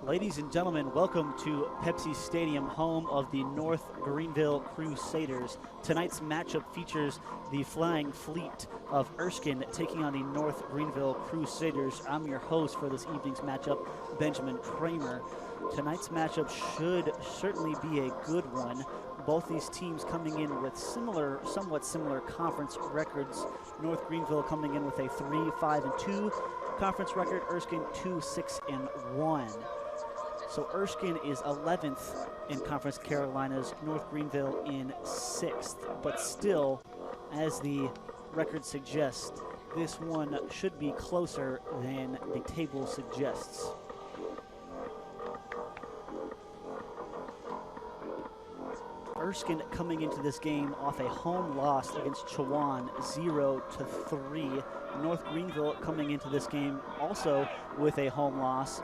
Ladies and gentlemen, welcome to Pepsi Stadium, home of the North Greenville Crusaders. Tonight's matchup features the Flying Fleet of Erskine taking on the North Greenville Crusaders. I'm your host for this evening's matchup, Benjamin Kramer. Tonight's matchup should certainly be a good one. Both these teams coming in with somewhat similar conference records. North Greenville coming in with a 3-5-2 conference record, Erskine 2-6-1. So Erskine is 11th in Conference Carolinas, North Greenville in 6th. But still, as the record suggests, this one should be closer than the table suggests. Erskine coming into this game off a home loss against Chowan, 0-3. North Greenville coming into this game also with a home loss,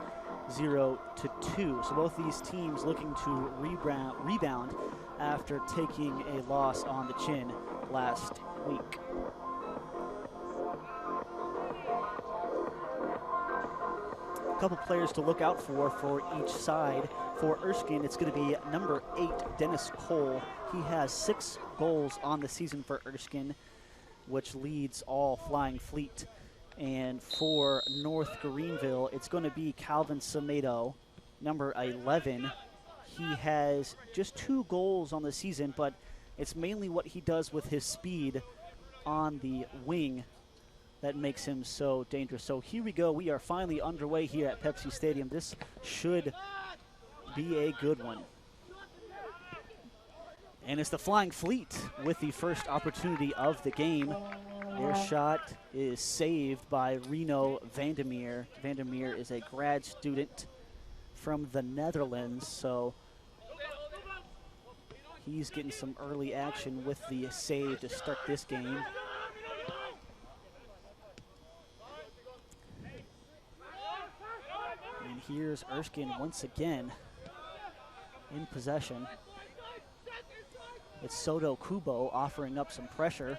0-2. So both these teams looking to rebound after taking a loss on the chin last week. A couple players to look out for each side. For Erskine, it's going to be number 8, Dennis Cole. He has 6 goals on the season for Erskine, which leads all Flying Fleet. And for North Greenville, it's going to be Calvin Samedo, number 11. He has just 2 goals on the season, but it's mainly what he does with his speed on the wing that makes him so dangerous. So here we go. We are finally underway here at Pepsi Stadium. This should be a good one. And it's the Flying Fleet with the first opportunity of the game. Their shot is saved by Reno Vandermeer. Vandermeer is a grad student from the Netherlands, so he's getting some early action with the save to start this game. And here's Erskine once again in possession. It's Soto Kubo offering up some pressure.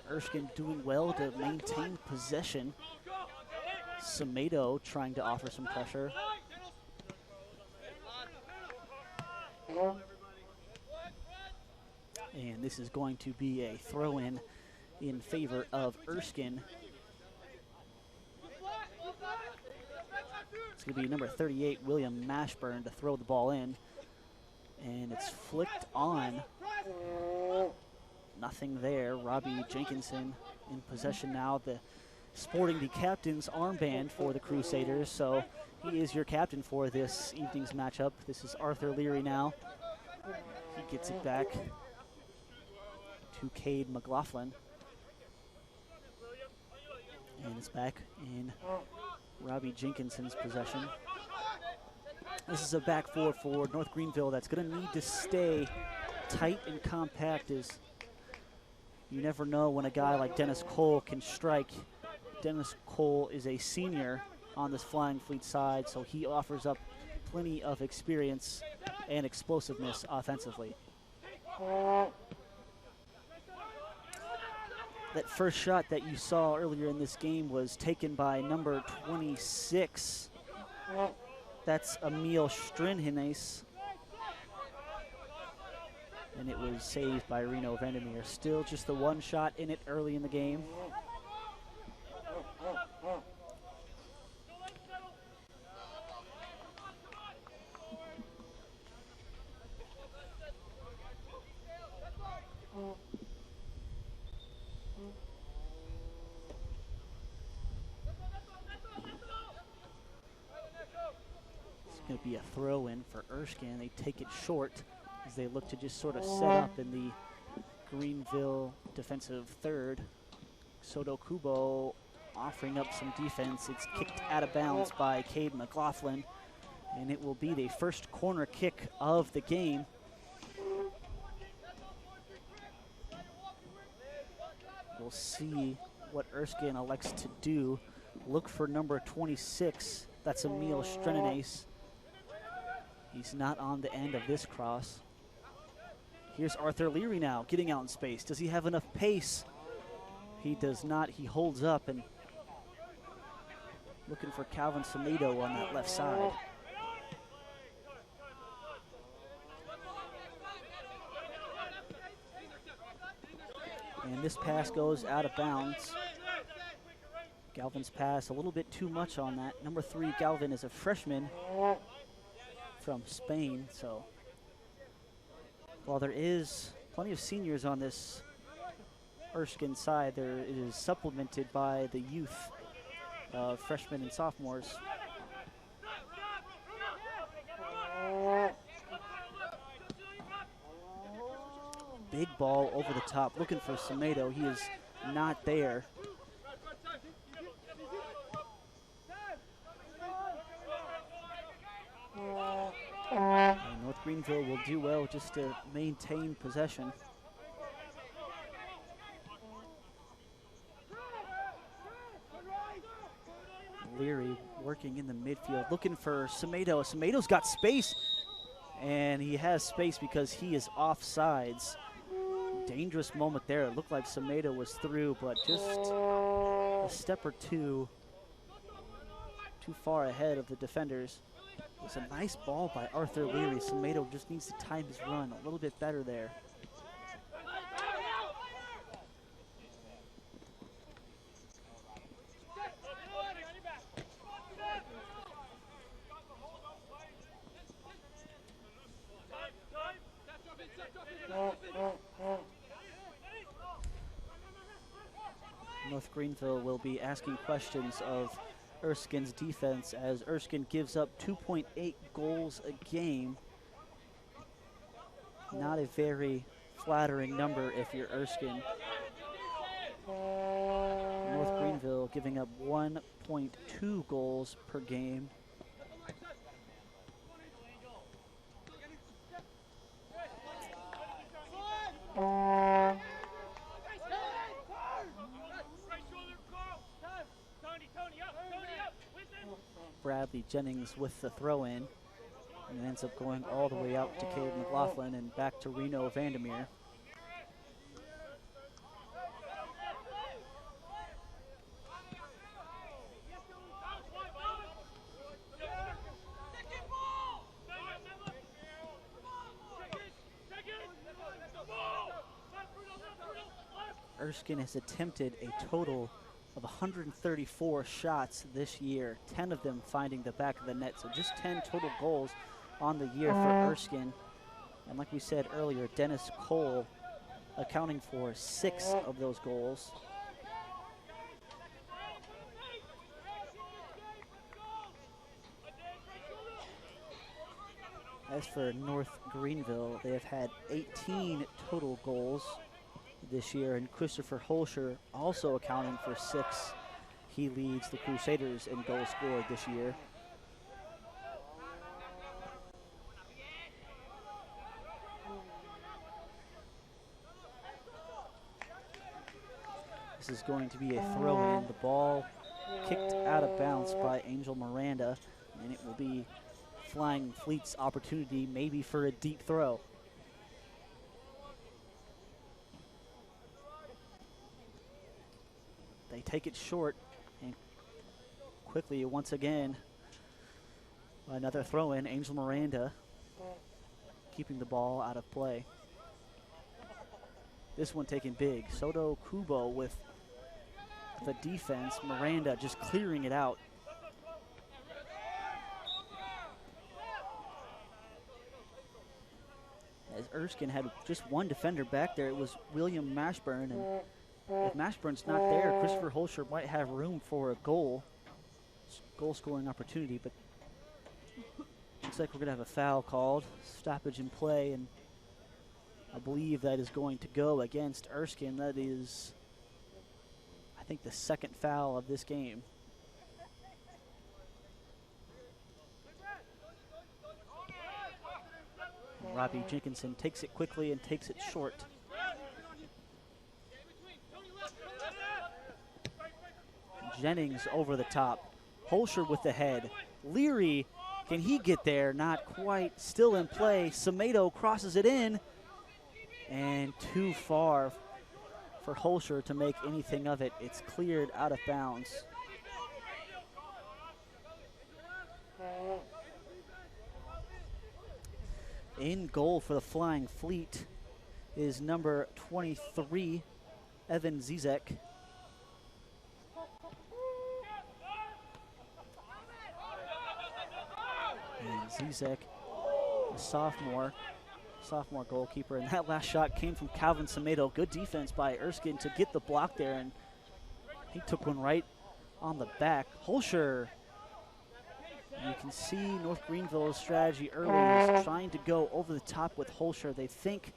Erskine doing well to maintain possession. Samedo trying to offer some pressure. And this is going to be a throw-in in favor of Erskine. It's going to be number 38, William Mashburn, to throw the ball in. And it's flicked on. Nothing there. Robbie Jenkinson in possession now, sporting the captain's armband for the Crusaders. So he is your captain for this evening's matchup. This is Arthur Leary now. He gets it back to Cade McLaughlin. And it's back in Robbie Jenkinson's possession. This is a back four for North Greenville that's going to need to stay tight and compact, as you never know when a guy like Dennis Cole can strike. Dennis Cole is a senior on this Flying Fleet side, so he offers up plenty of experience and explosiveness offensively. That first shot that you saw earlier in this game was taken by number 26. That's Emil Strinhenes. And it was saved by Reno Vandermeer. Still just the one shot in it early in the game. Going to be a throw-in for Erskine. They take it short as they look to just sort of set up in the Greenville defensive third. Soto Kubo offering up some defense. It's kicked out of bounds by Cade McLaughlin, and it will be the first corner kick of the game. We'll see what Erskine elects to do. Look for number 26. That's Emil Strinhenes. He's not on the end of this cross. Here's Arthur Leary now, getting out in space. Does he have enough pace? He does not. He holds up and looking for Calvin Samedo on that left side. And this pass goes out of bounds. Galvin's pass a little bit too much on that. Number 3, Galvin, is a freshman from Spain, so while there is plenty of seniors on this Erskine side, it is supplemented by the youth, freshmen and sophomores. Big ball over the top, looking for Samedo. He is not there. And North Greenville will do well just to maintain possession. Leary working in the midfield, looking for Samedo. Samedo's got space, and he has space because he is offsides. Dangerous moment there. It looked like Samedo was through, but just a step or two too far ahead of the defenders. It was a nice ball by Arthur Leary. Samedo just needs to time his run a little bit better there. North Greenville will be asking questions of Erskine's defense as Erskine gives up 2.8 goals a game. Not a very flattering number if you're Erskine. North Greenville giving up 1.2 goals per game. Bradley Jennings with the throw-in, and it ends up going all the way out to Caleb McLaughlin and back to Reno Vandermeer. Erskine has attempted a total of 134 shots this year, 10 of them finding the back of the net. So just 10 total goals on the year for Erskine. And like we said earlier, Dennis Cole accounting for 6 of those goals. As for North Greenville, they have had 18 total goals this year, and Christopher Holscher also accounting for 6. He leads the Crusaders in goals scored this year. This is going to be a throw-in. The ball kicked out of bounds by Angel Miranda, and it will be Flying Fleet's opportunity maybe for a deep throw. They take it short, and quickly once again another throw-in. Angel Miranda keeping the ball out of play. This one taken big. Soto Kubo with the defense. Miranda just clearing it out. As Erskine had just one defender back there, it was William Mashburn, and if Mashburn's not there, Christopher Holscher might have room for a goal scoring opportunity, but looks like we're gonna have a foul called, stoppage in play, and I believe that is going to go against Erskine. That is, I think, the second foul of this game. Robbie Jenkinson takes it quickly and takes it short. Jennings over the top. Holscher with the head. Leary, can he get there? Not quite. Still in play. Samedo crosses it in. And too far for Holscher to make anything of it. It's cleared out of bounds. In goal for the Flying Fleet is number 23, Evan Zizek. And Zizek, a sophomore goalkeeper. And that last shot came from Calvin Semedo. Good defense by Erskine to get the block there, and he took one right on the back. Holscher. You can see North Greenville's strategy early is trying to go over the top with Holscher. They think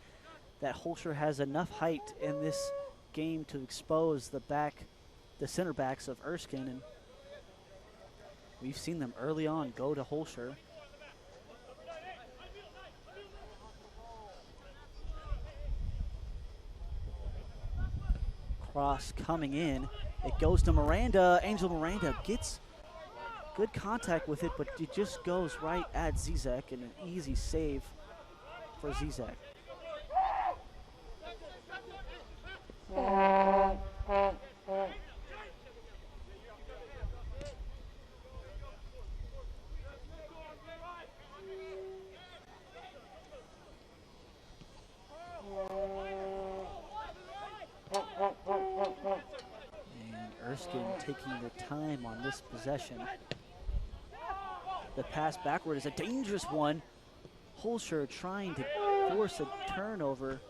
that Holscher has enough height in this game to expose the center backs of Erskine, and we've seen them early on go to Holscher. Cross coming in. It goes to Miranda. Angel Miranda gets good contact with it, but it just goes right at Zizek, and an easy save for Zizek. And Erskine taking the time on this possession. The pass backward is a dangerous one. Holscher trying to force a turnover.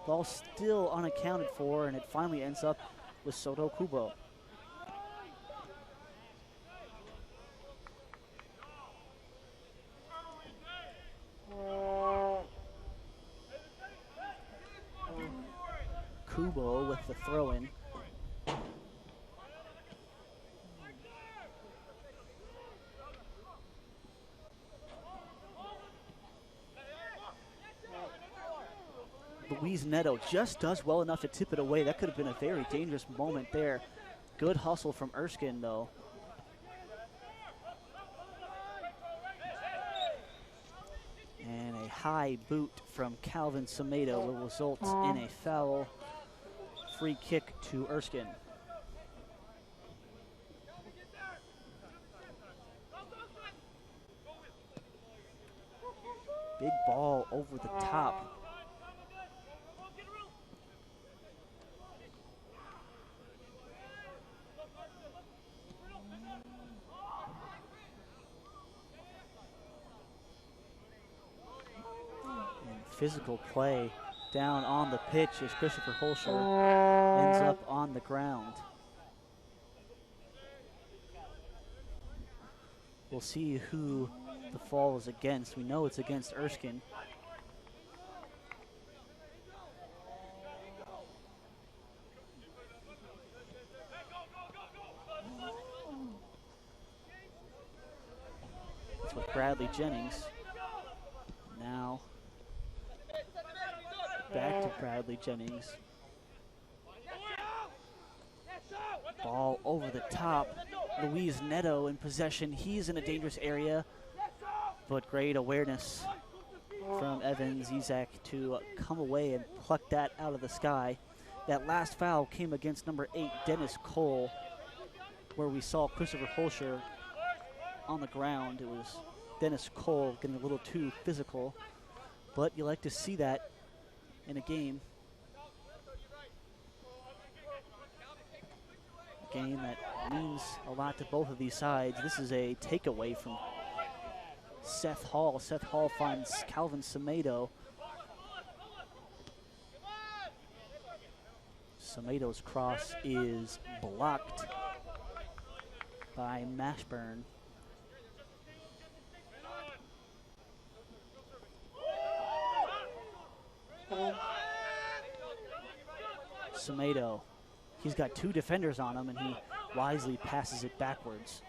Ball still unaccounted for, and it finally ends up with Soto Kubo. Kubo with the throw-in. Luis Neto just does well enough to tip it away. That could have been a very dangerous moment there. Good hustle from Erskine, though. And a high boot from Calvin Semedo will result in a foul. Free kick to Erskine. Big ball over the top. Physical play down on the pitch as Christopher Holscher ends up on the ground. We'll see who the fall is against. We know it's against Erskine. It's with Bradley Jennings. Now back to Bradley Jennings. Ball over the top. Luis Neto in possession. He's in a dangerous area, but great awareness from Evan Zizek to come away and pluck that out of the sky. That last foul came against number 8, Dennis Cole, where we saw Christopher Holscher on the ground. It was Dennis Cole getting a little too physical, but you like to see that in a game. A game that means a lot to both of these sides. This is a takeaway from Seth Hall. Seth Hall finds Calvin Semedo. Semedo's cross is blocked by Mashburn. Semedo, he's got 2 defenders on him, and he wisely passes it backwards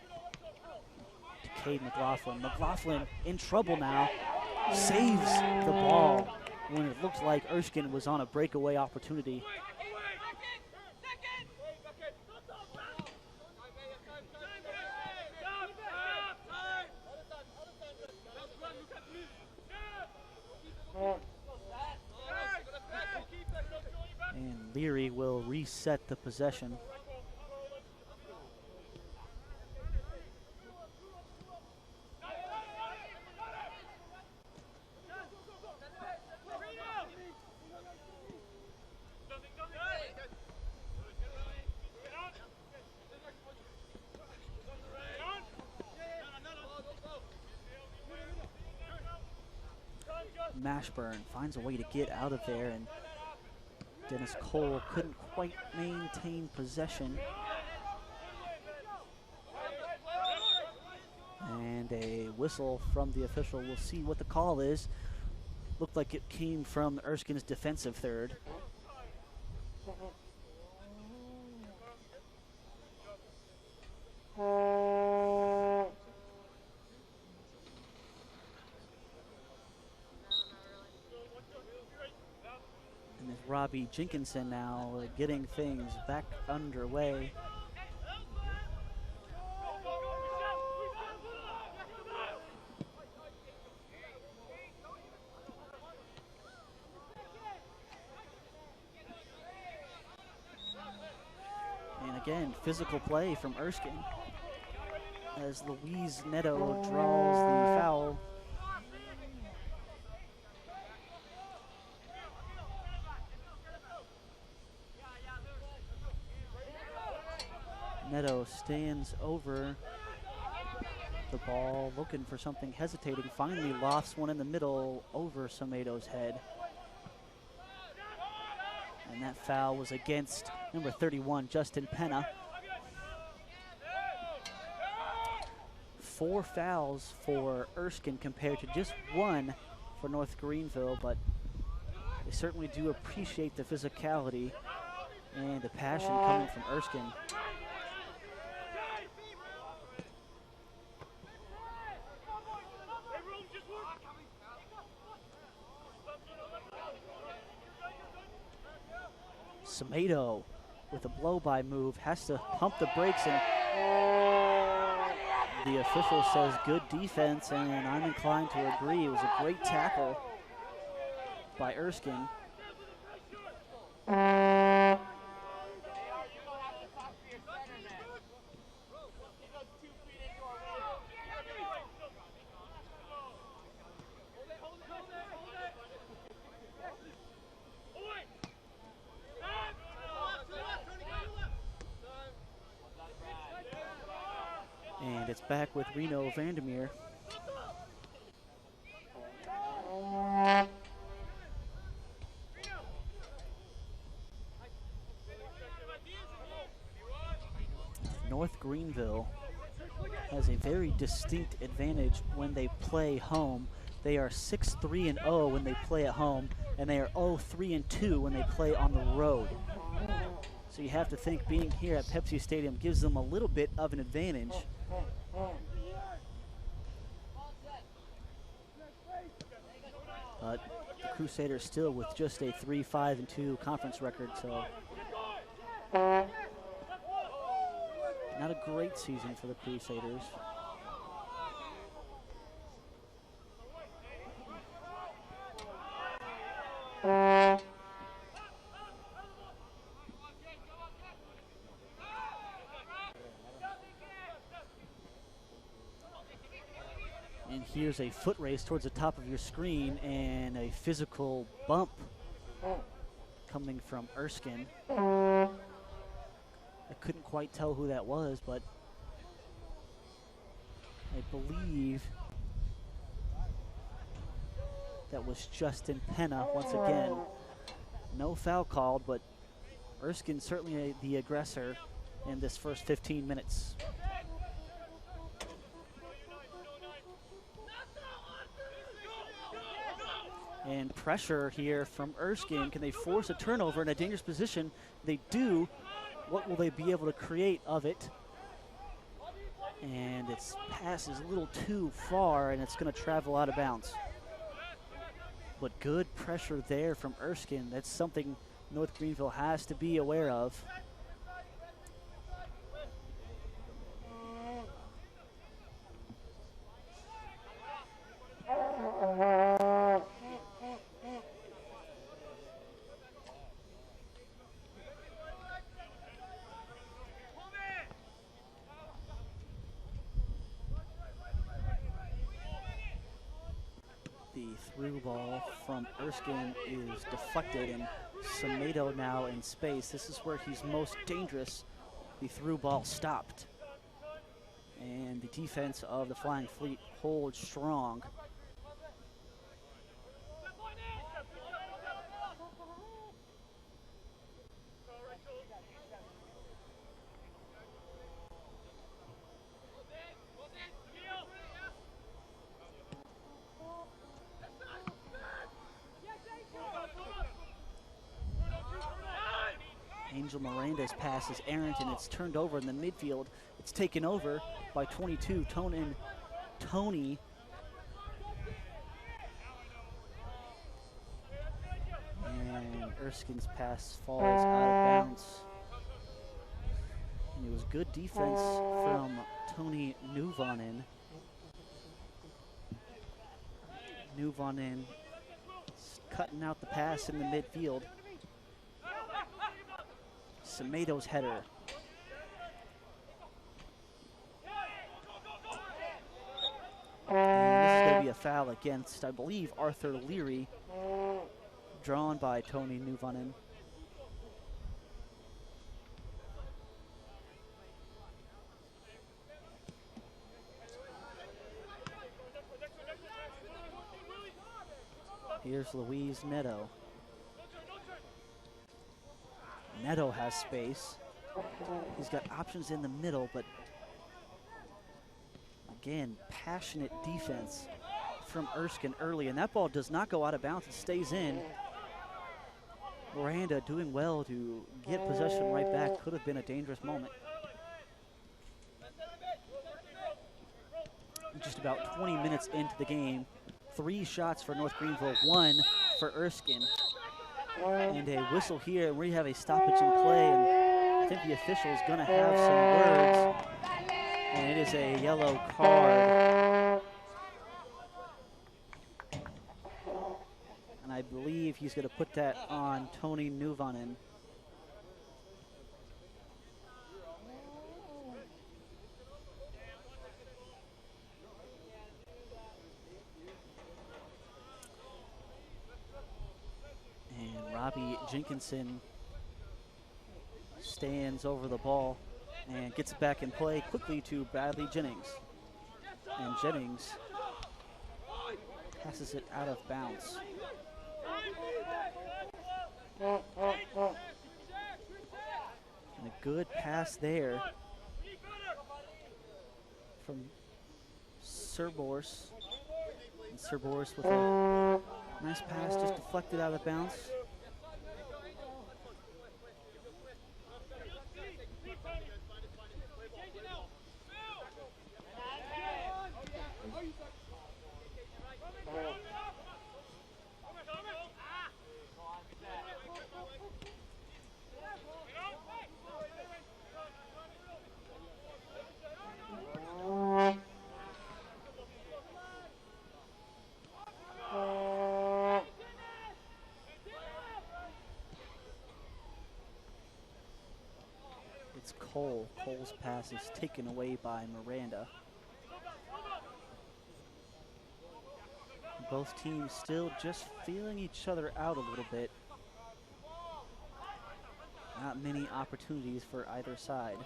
to Cade McLaughlin. McLaughlin in trouble now, saves the ball when it looked like Erskine was on a breakaway opportunity. And Leary will reset the possession. Mashburn finds a way to get out of there, and Dennis Cole couldn't quite maintain possession. And a whistle from the official. We'll see what the call is. Looked like it came from Erskine's defensive third. Robbie Jenkinson now getting things back underway. And again, physical play from Erskine as Luis Neto draws the foul. Neto stands over the ball, looking for something, hesitating, finally lofts one in the middle over Samato's head. And that foul was against number 31, Justin Penna. 4 fouls for Erskine compared to just 1 for North Greenville, but they certainly do appreciate the physicality and the passion coming from Erskine. Samato with a blow-by move has to pump the brakes, and the official says good defense, and I'm inclined to agree. It was a great tackle by Erskine. And it's back with Reno Vandermeer. North Greenville has a very distinct advantage when they play home. They are 6-3-0 when they play at home, and they are 0-3-2 when they play on the road. So you have to think being here at Pepsi Stadium gives them a little bit of an advantage. But the Crusaders still with just a 3-5-2 conference record, so not a great season for the Crusaders. And here's a foot race towards the top of your screen and a physical bump coming from Erskine. I couldn't quite tell who that was, but I believe that was Justin Penna once again. No foul called, but Erskine certainly the aggressor in this first 15 minutes. And pressure here from Erskine. Can they force a turnover in a dangerous position? They do. What will they be able to create of it? And its pass is a little too far, and it's going to travel out of bounds. But good pressure there from Erskine. That's something North Greenville has to be aware of. Through ball from Erskine is deflected, and Semedo now in space. This is where he's most dangerous. The through ball stopped. And the defense of the Flying Fleet holds strong. Angel Miranda's pass is errant, and it's turned over in the midfield. It's taken over by 22, Tony. And Erskine's pass falls out of bounds. And it was good defense from Tony Nuvonen. Nuvonen cutting out the pass in the midfield. Semedo's header. And this is going to be a foul against, I believe, Arthur Leary, drawn by Tony Nuvonen. Here's Luis Neto. Neto has space. He's got options in the middle, but again, passionate defense from Erskine early, and that ball does not go out of bounds. It stays in. Miranda doing well to get possession right back. Could have been a dangerous moment. Just about 20 minutes into the game. 3 shots for North Greenville, 1 for Erskine. And a whistle here. We have a stoppage in play, and I think the official is going to have some words. And it is a yellow card. And I believe he's going to put that on Tony Nuvonen. Robbie Jenkinson stands over the ball and gets it back in play quickly to Bradley Jennings. And Jennings passes it out of bounds. And a good pass there from Cerboris. And Cerboris with a nice pass, just deflected out of bounds. It's Cole. Cole's pass is taken away by Miranda. Both teams still just feeling each other out a little bit. Not many opportunities for either side.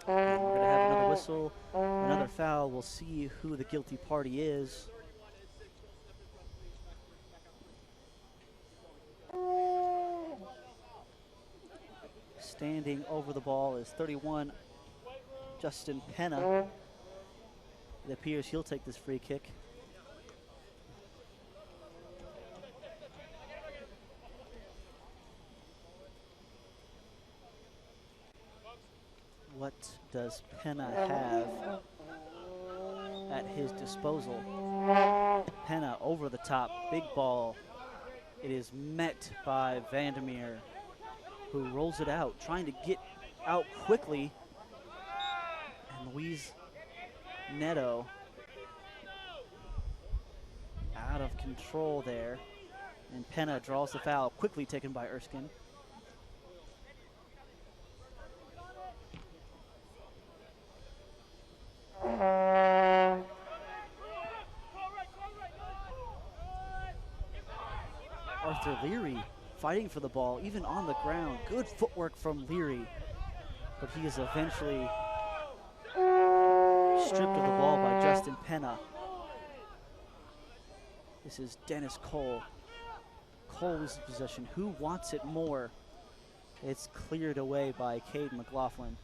And we're going to have another whistle, another foul. We'll see who the guilty party is. Standing over the ball is 31, Justin Penna. It appears he'll take this free kick. What does Penna have at his disposal? Penna over the top, big ball. It is met by Vandermeer, who rolls it out, trying to get out quickly. And Luis Neto out of control there. And Penna draws the foul, quickly taken by Erskine. Arthur Leary fighting for the ball, even on the ground. Good footwork from Leary, but he is eventually stripped of the ball by Justin Penna. This is Dennis Cole. Cole loses possession. Who wants it more? It's cleared away by Cade McLaughlin.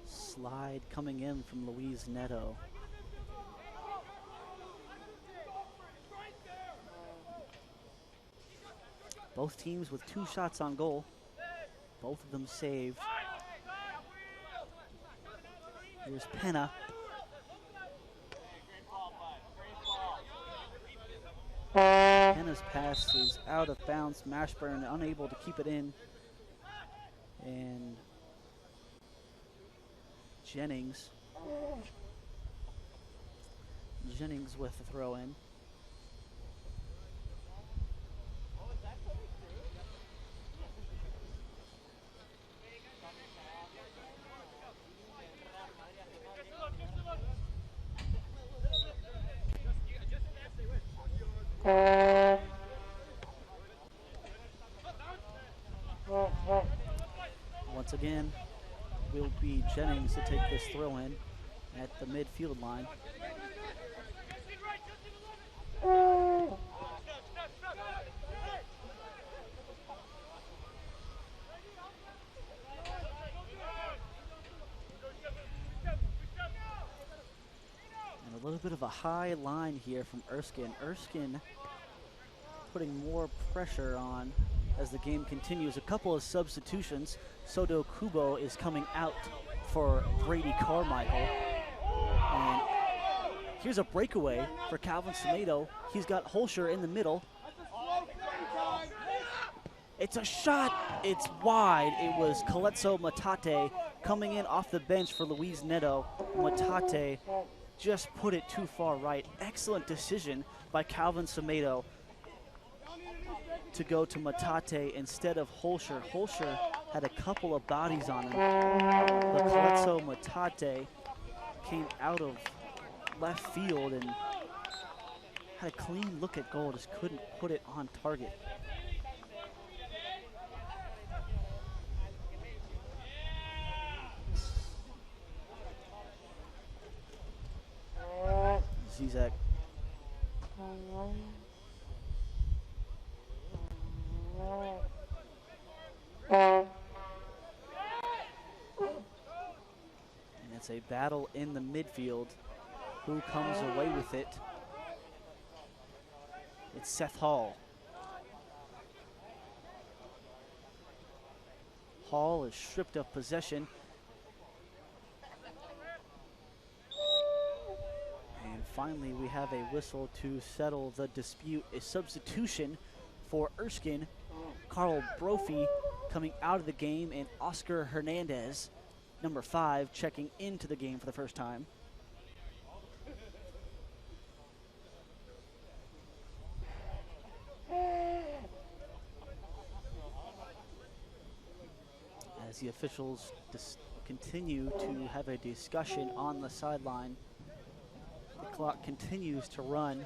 Slide coming in from Luis Neto. Both teams with 2 shots on goal. Both of them saved. Here's Penna. Penna's pass is out of bounds. Mashburn unable to keep it in. And Jennings with the throw in. Once again, will be Jennings to take this throw in at the midfield line. And a little bit of a high line here from Erskine. Erskine putting more pressure on as the game continues. A couple of substitutions. Soto Kubo is coming out for Brady Carmichael. And here's a breakaway for Calvin Tomato. He's got Holscher in the middle. It's a shot. It's wide. It was Coletso Matate coming in off the bench for Luis Neto. Matate just put it too far right. Excellent decision by Calvin Tomato to go to Matate instead of Holscher. Holscher had a couple of bodies on him, but Coletso Matate came out of left field and had a clean look at goal, just couldn't put it on target. Zizek. And it's a battle in the midfield. Who comes away with it? It's Seth Hall. Hall is stripped of possession. And finally, we have a whistle to settle the dispute. A substitution for Erskine. Carl Brophy coming out of the game, and Oscar Hernandez, number 5, checking into the game for the first time. As the officials continue to have a discussion on the sideline, the clock continues to run.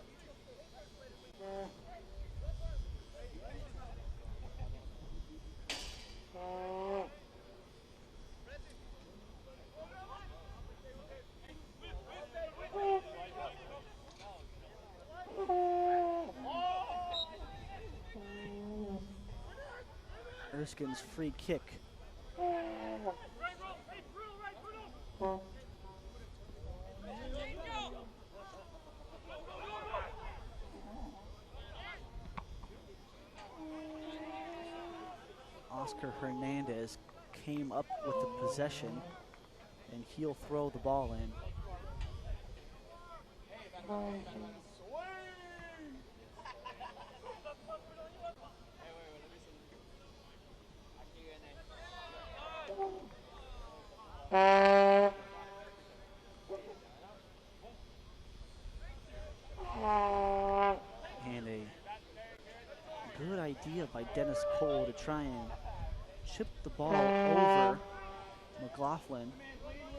Erskine's free kick. Oscar Hernandez came up with the possession, and he'll throw the ball in. And a good idea by Dennis Cole to try and chip the ball over McLaughlin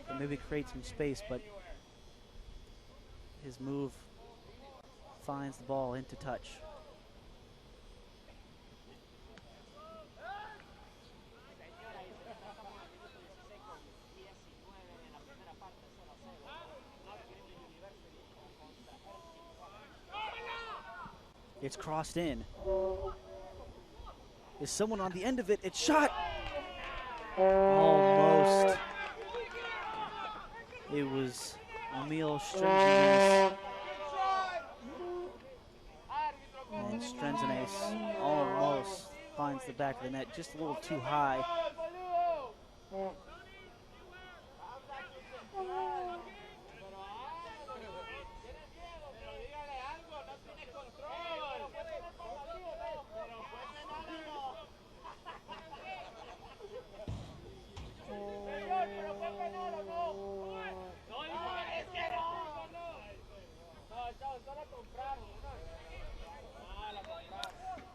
and maybe create some space, but his move finds the ball into touch. It's crossed in. Is someone on the end of it? It's shot! Almost. It was Emil Strengenes. And Strengenes almost finds the back of the net, just a little too high.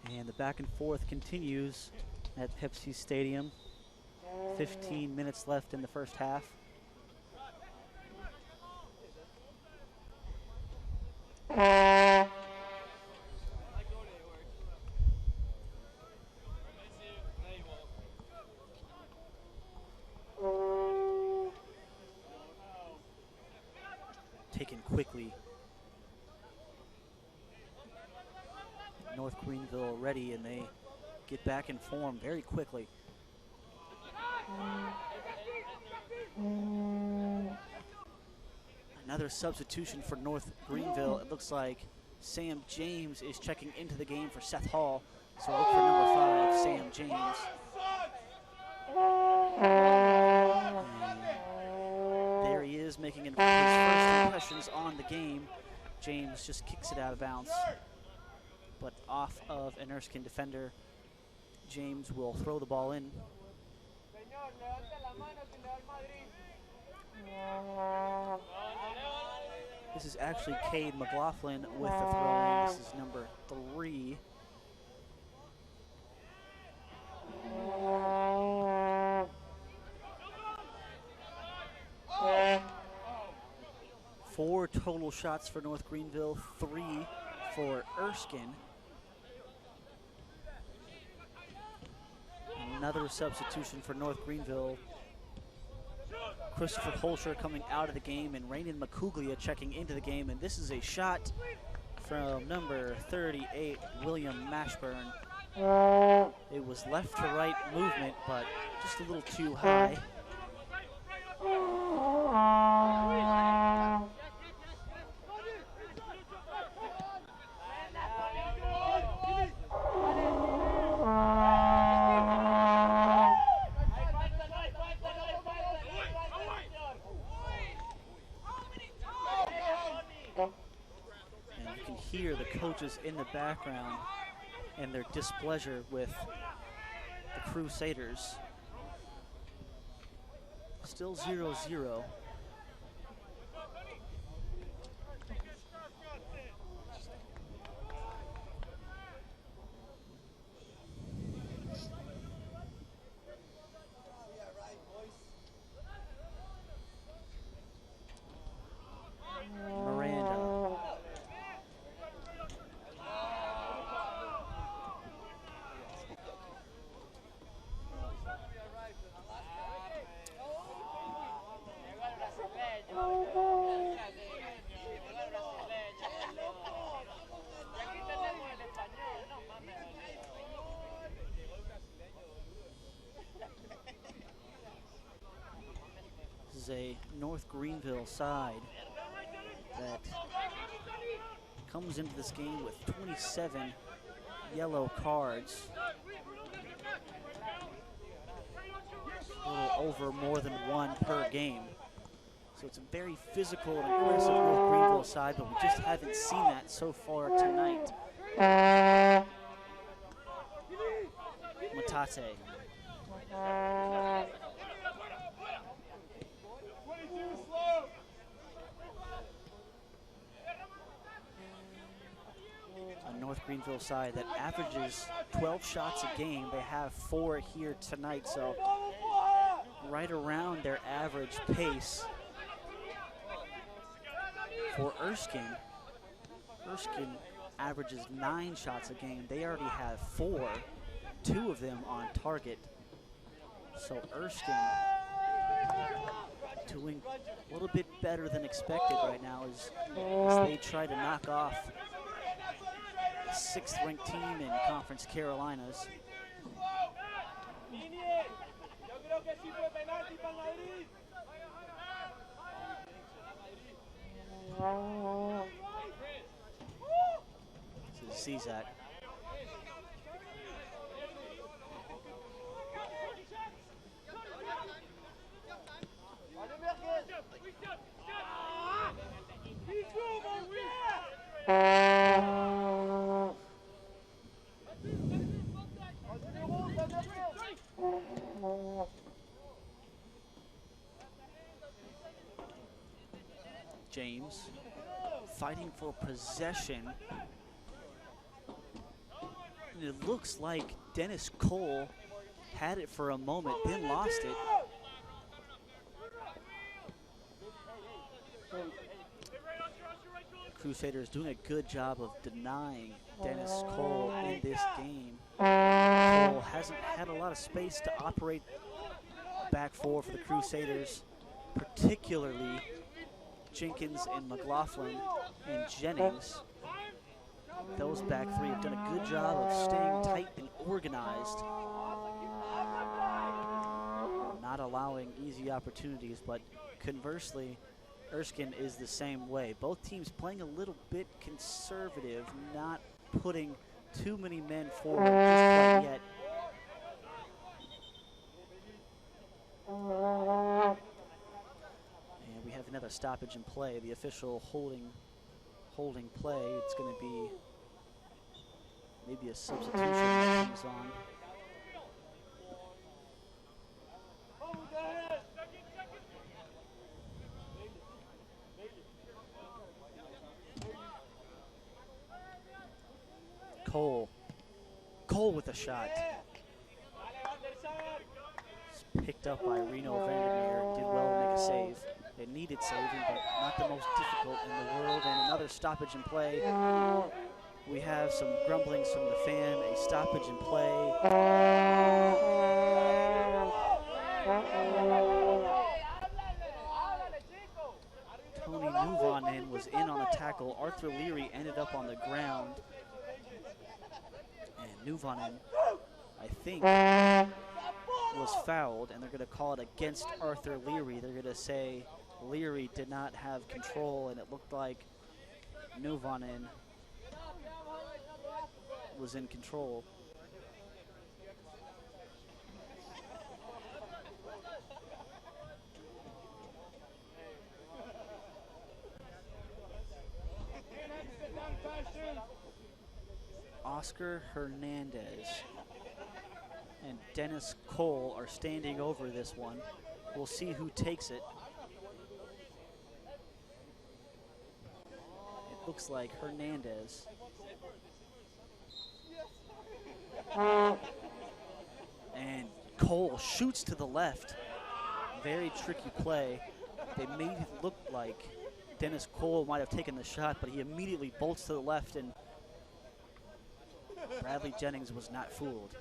And the back and forth continues at Pepsi Stadium. 15 minutes left in the first half. Taken quickly. North Greenville ready, and they get back in form very quickly. Another substitution for North Greenville. It looks like Sam James is checking into the game for Seth Hall. So look for number 5, Sam James. And there he is, making his first impressions on the game. James just kicks it out of bounds, but off of an Erskine defender. James will throw the ball in. This is actually Cade McLaughlin with the throw in. This is number 3. Four total shots for North Greenville, 3 for Erskine. Another substitution for North Greenville. Christopher Holscher coming out of the game, and Rainin Macuglia checking into the game. And this is a shot from number 38, William Mashburn. It was left to right movement, but just a little too high. Hear the coaches in the background and their displeasure with the Crusaders. Still 0-0. A North Greenville side that comes into this game with 27 yellow cards. A little over more than one per game. So it's a very physical and aggressive North Greenville side, but we just haven't seen that so far tonight. Matate. A North Greenville side that averages 12 shots a game. They have 4 here tonight, so right around their average pace. For Erskine, Erskine averages 9 shots a game. They already have 4, 2 of them on target. So Erskine doing a little bit better than expected right now as they try to knock off the 6th ranked team in Conference Carolinas. This is Czak. James fighting for possession. And it looks like Dennis Cole had it for a moment, then lost it. Crusaders doing a good job of denying Dennis Cole in this game. Cole hasn't had a lot of space to operate back four for the Crusaders, particularly Jenkins and McLaughlin and Jennings. Those back three have done a good job of staying tight and organized, not allowing easy opportunities, but conversely, Erskine is the same way. Both teams playing a little bit conservative, not putting too many men forward just quite yet. And we have another stoppage in play. The official holding play. It's going to be maybe a substitution that comes on. Cole with a shot. It's picked up by Reno Vandermeer. Did well to make a save. It needed saving, but not the most difficult in the world. And another stoppage in play. We have some grumblings from the fan. A stoppage in play. Tony Nuvanen was in on the tackle. Arthur Leary ended up on the ground. And Nuvanen, I think, was fouled, and they're going to call it against Arthur Leary. They're going to say Leary did not have control, and it looked like Nuvanen was in control. Oscar Hernandez and Dennis Cole are standing over this one. We'll see who takes it. It looks like Hernandez. And Cole shoots to the left. Very tricky play. They made it look like Dennis Cole might have taken the shot, but he immediately bolts to the left, and Bradley Jennings was not fooled.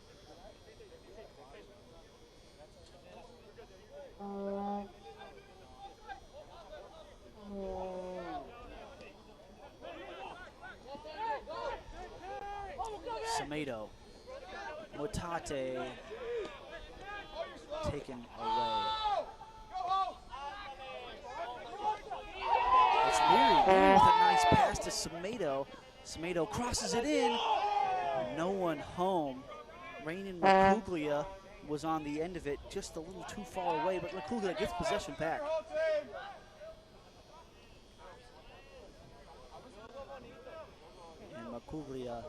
Semedo. Motate taken away. It's Leary with a nice pass to Semedo. Semedo crosses it in. No one home. Rainin Lacuglia was on the end of it, just a little too far away, but Lacuglia gets possession back. Macuglia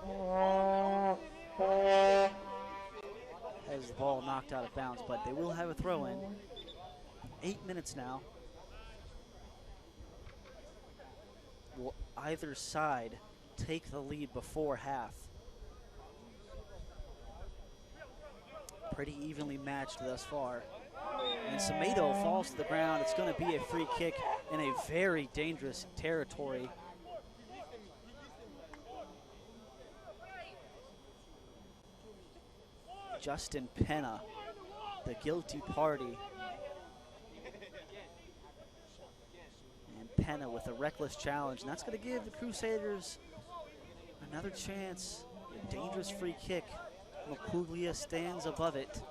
has the ball knocked out of bounds, but they will have a throw in. 8 minutes now. Will either side take the lead before half? Pretty evenly matched thus far. And Semedo falls to the ground. It's going to be a free kick in a very dangerous territory. Justin Penna, the guilty party. And Penna with a reckless challenge. And that's going to give the Crusaders another chance. A dangerous free kick. Macuglia stands above it.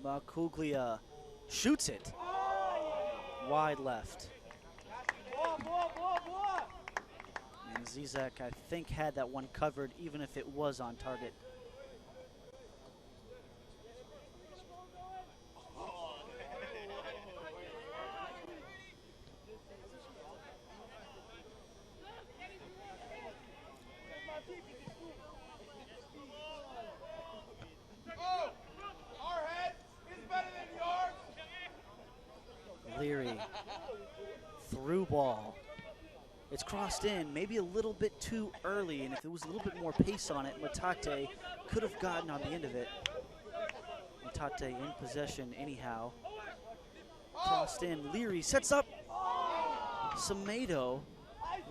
Macuglia shoots it wide left. And Zizek, I think, had that one covered even if it was on target. Leary, through ball. It's crossed in, maybe a little bit too early, and if there was a little bit more pace on it, Matate could have gotten on the end of it. Matate in possession anyhow. Crossed in, Leary sets up Semedo.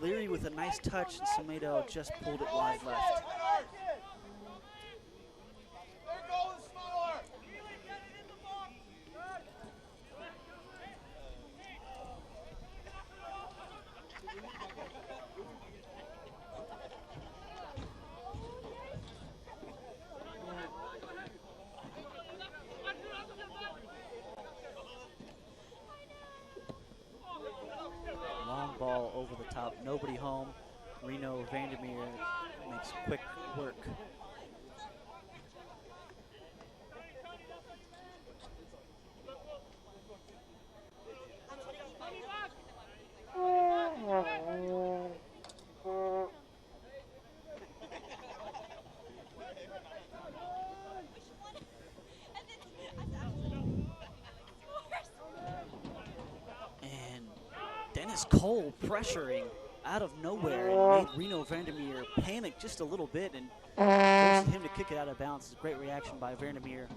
Leary with a nice touch, and Semedo just pulled it wide left. Ball over the top, nobody home. Reno Vandermeer makes quick work. Cole pressuring out of nowhere and made Reno Vandermeer panic just a little bit and forced him to kick it out of bounds. It's a great reaction by Vandermeer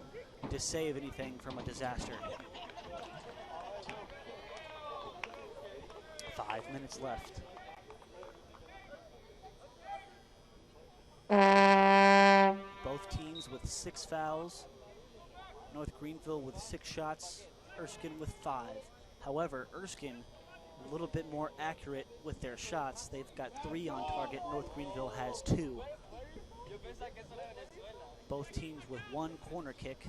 to save anything from a disaster. 5 minutes left. Both teams with 6 fouls. North Greenville with 6 shots, Erskine with 5. However, Erskine a little bit more accurate with their shots. They've got 3 on target. North Greenville has 2. Both teams with 1 corner kick.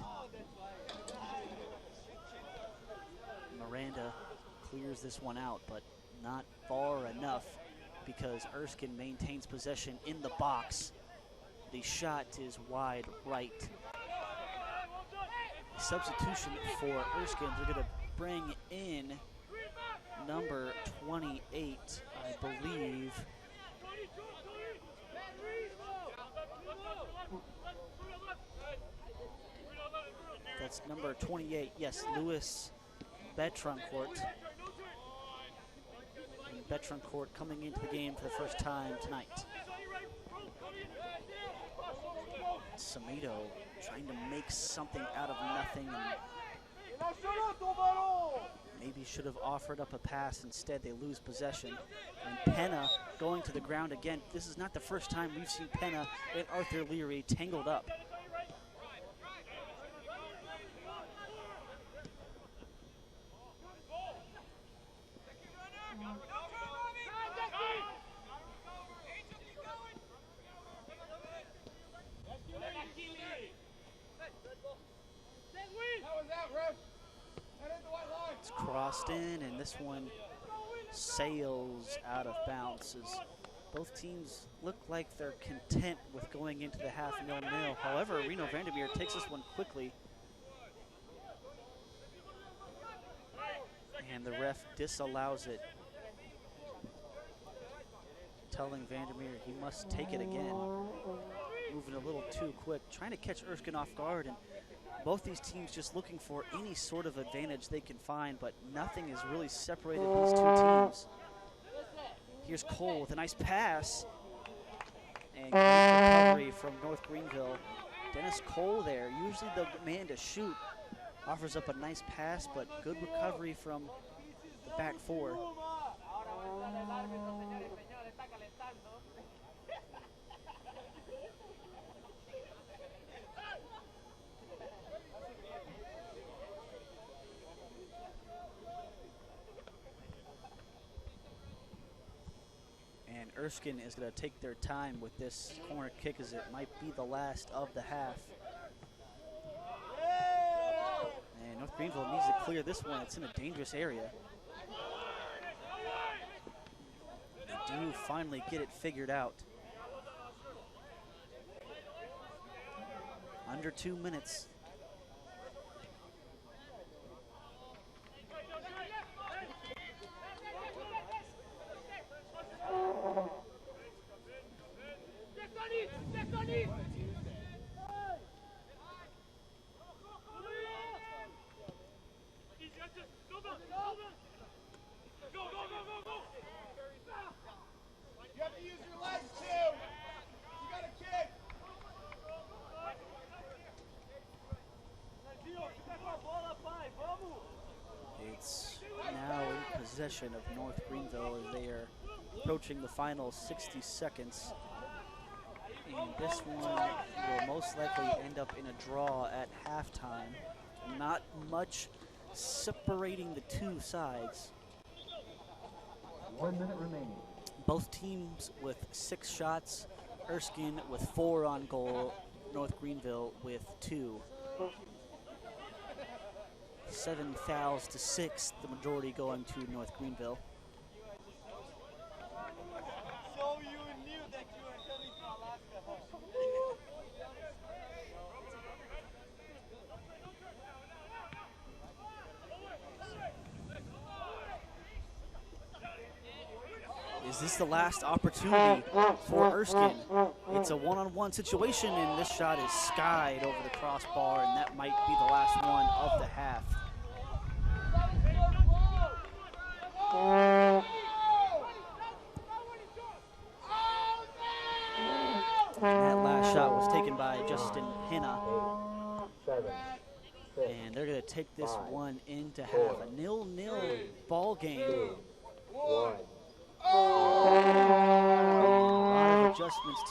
Miranda clears this one out, but not far enough because Erskine maintains possession in the box. The shot is wide right. Substitution for Erskine. They're going to bring in number 28, I believe. That's number 28, yes, Louis Betrancourt. And Betrancourt coming into the game for the first time tonight. Semedo trying to make something out of nothing. And maybe should have offered up a pass. Instead, they lose possession. And Penna going to the ground again. This is not the first time we've seen Penna and Arthur Leary tangled up. It's crossed in, and this one sails out of bounds as Both teams look like they're content with going into the half 0-0. However, Reno Vandermeer takes this one quickly. And the ref disallows it, telling Vandermeer he must take it again. Moving a little too quick, trying to catch Erskine off guard, and both these teams just looking for any sort of advantage they can find, but nothing has really separated these two teams. Here's Cole with a nice pass, and great recovery from North Greenville. Dennis Cole there, usually the man to shoot, offers up a nice pass, but good recovery from the back four. And Erskine is going to take their time with this corner kick, as it might be the last of the half. And North Greenville needs to clear this one. It's in a dangerous area. They do finally get it figured out. Under 2 minutes. It's now in possession of North Greenville as they are approaching the final 60 seconds. And this one will most likely end up in a draw at halftime. Not much separating the two sides. 1 minute remaining. Both teams with 6 shots. Erskine with 4 on goal. North Greenville with 2. 7 fouls to 6, the majority going to North Greenville. So you knew that you were coming to Alaska. Is this the last opportunity for Erskine? It's a one-on-one situation, and this shot is skied over the crossbar, and that might be the last one of the half. And that last shot was taken by Justin Henna. 7, 6, And they're going to take this one into half. A 0-0 ball game. 1. A lot of adjustments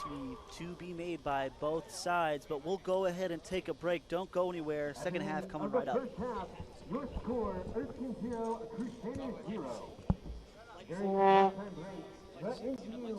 to be made by both sides, but we'll go ahead and take a break. Don't go anywhere. Second half coming right up. First half, your score, Erskine 0, Crusaders 0. During the halftime break, the NGU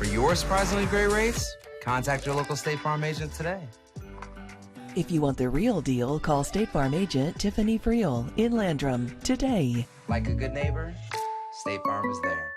For your surprisingly great rates, contact your local State Farm agent today. If you want the real deal, call State Farm agent Tiffany Friel in Landrum today. Like a good neighbor, State Farm is there.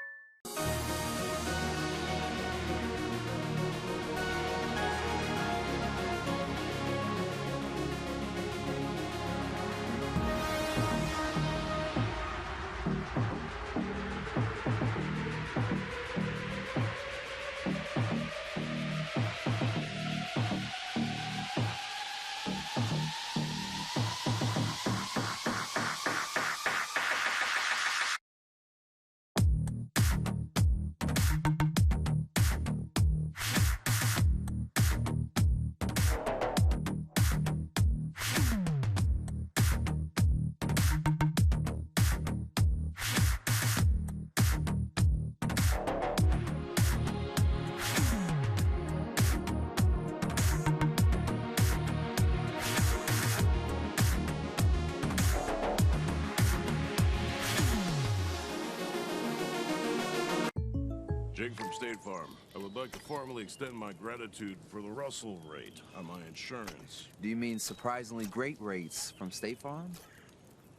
from State Farm. I would like to formally extend my gratitude for the Russell rate on my insurance. Do you mean surprisingly great rates from State Farm?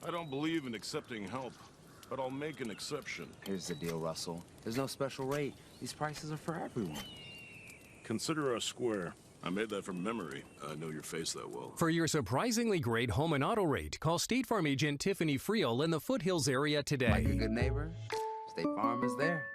I don't believe in accepting help, but I'll make an exception. Here's the deal, Russell. There's no special rate. These prices are for everyone. Consider us square. I made that from memory. I know your face that well. For your surprisingly great home and auto rate, call State Farm agent Tiffany Friel in the Foothills area today. Like a good neighbor, State Farm is there.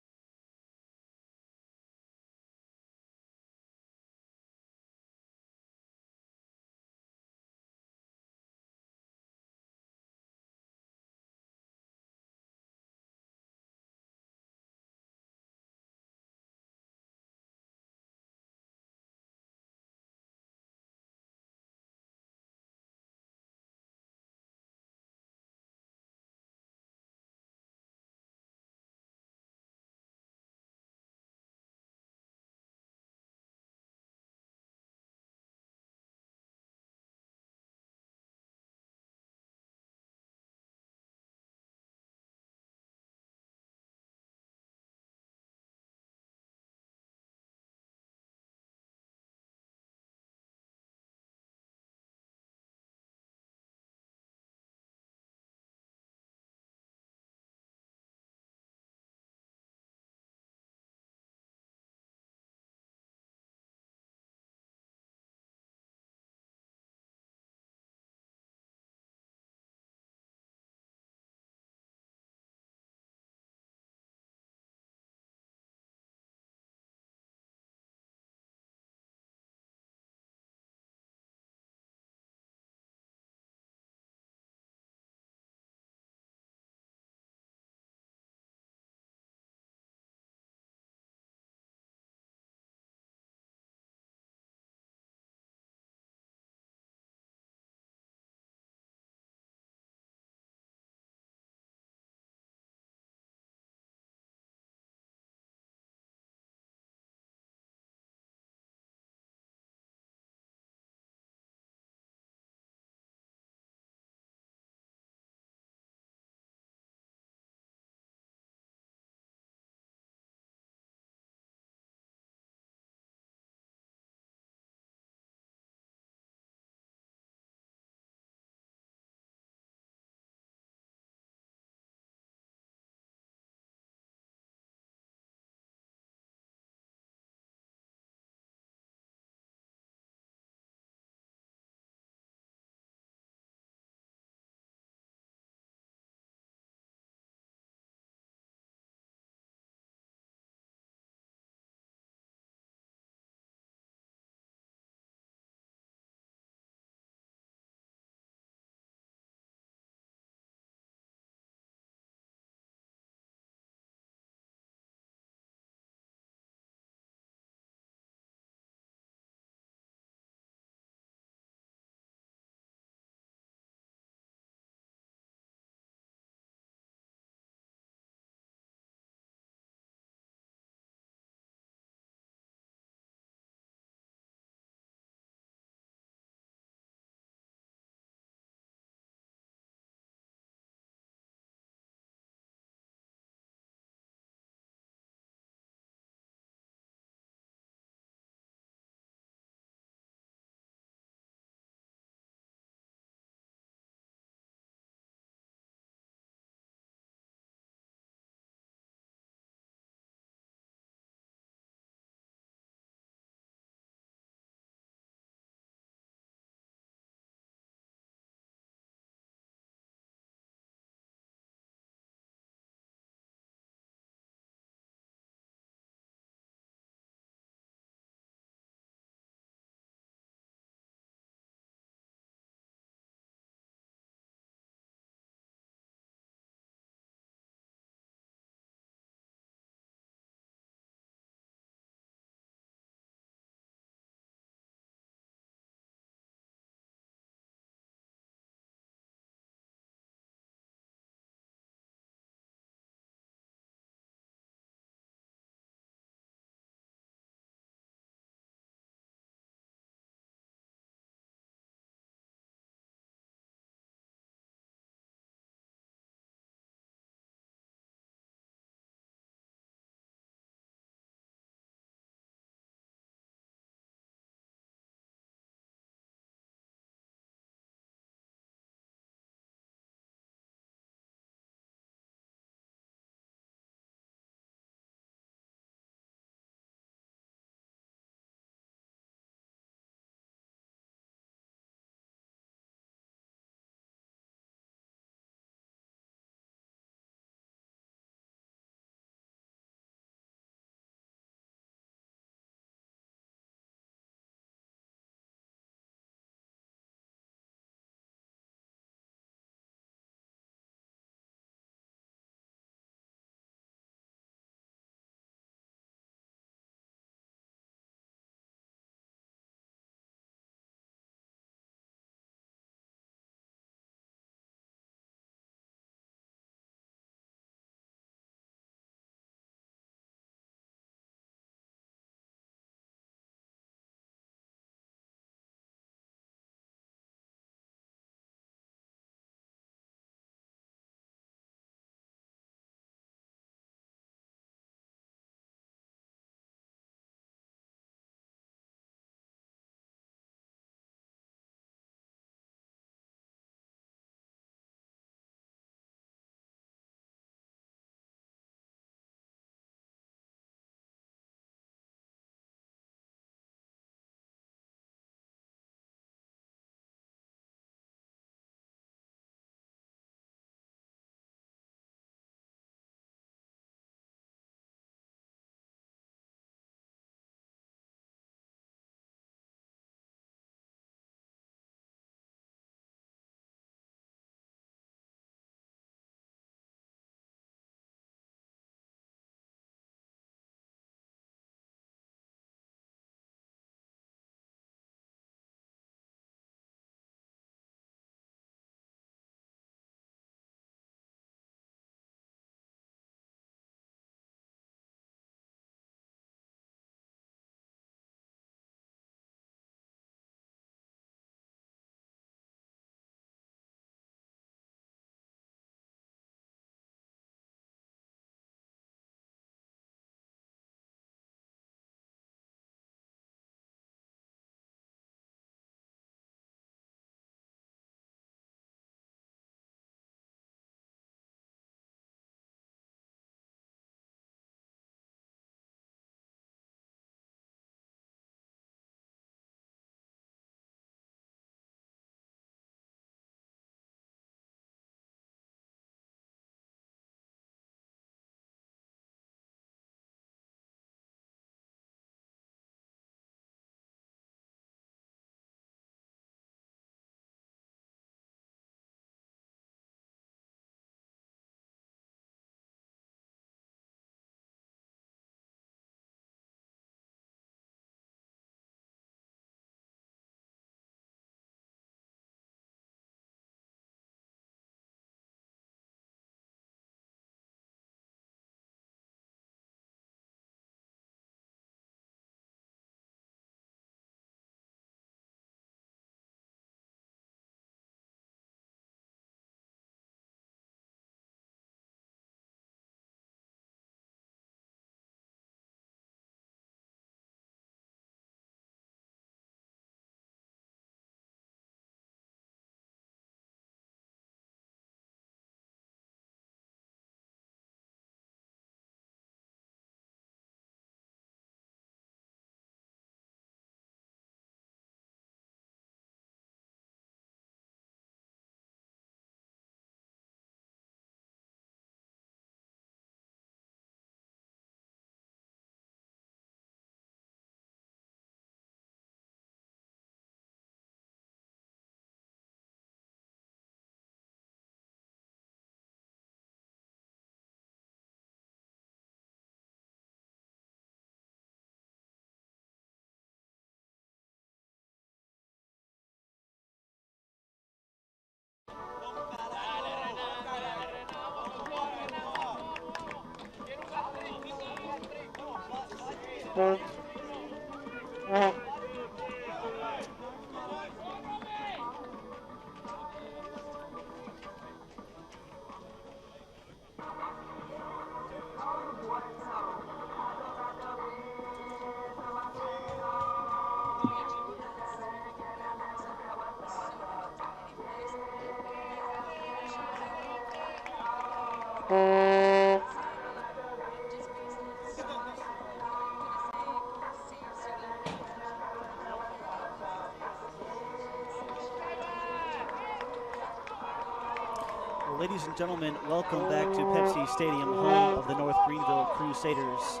Well, ladies and gentlemen, welcome back to Pepsi Stadium, home of the North Greenville Crusaders.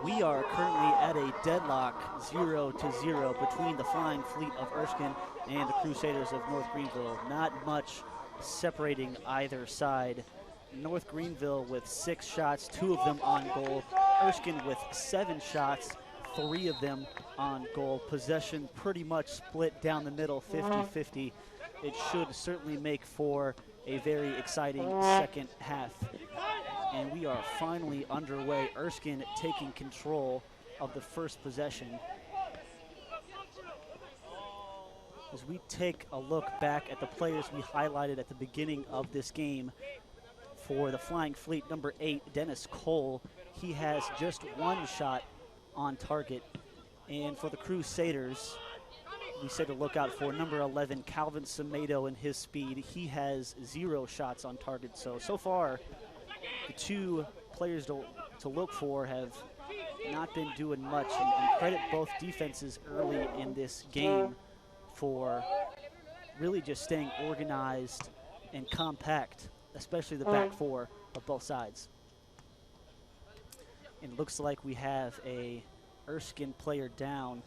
We are currently at a deadlock 0-0 between the Flying Fleet of Erskine and the Crusaders of North Greenville. Not much separating either side. North Greenville with 6 shots, 2 of them on goal. Erskine with 7 shots, 3 of them on goal. Possession pretty much split down the middle, 50-50. It should certainly make for a very exciting second half. And we are finally underway. Erskine taking control of the first possession. As we take a look back at the players we highlighted at the beginning of this game, for the Flying Fleet, number 8, Dennis Cole, he has just 1 shot on target. And for the Crusaders, we said to look out for number 11, Calvin Semedo, and his speed. He has 0 shots on target. So far, the 2 players to look for have not been doing much. And credit both defenses early in this game for really just staying organized and compact, especially the back 4 of both sides. And it looks like we have a Erskine player down.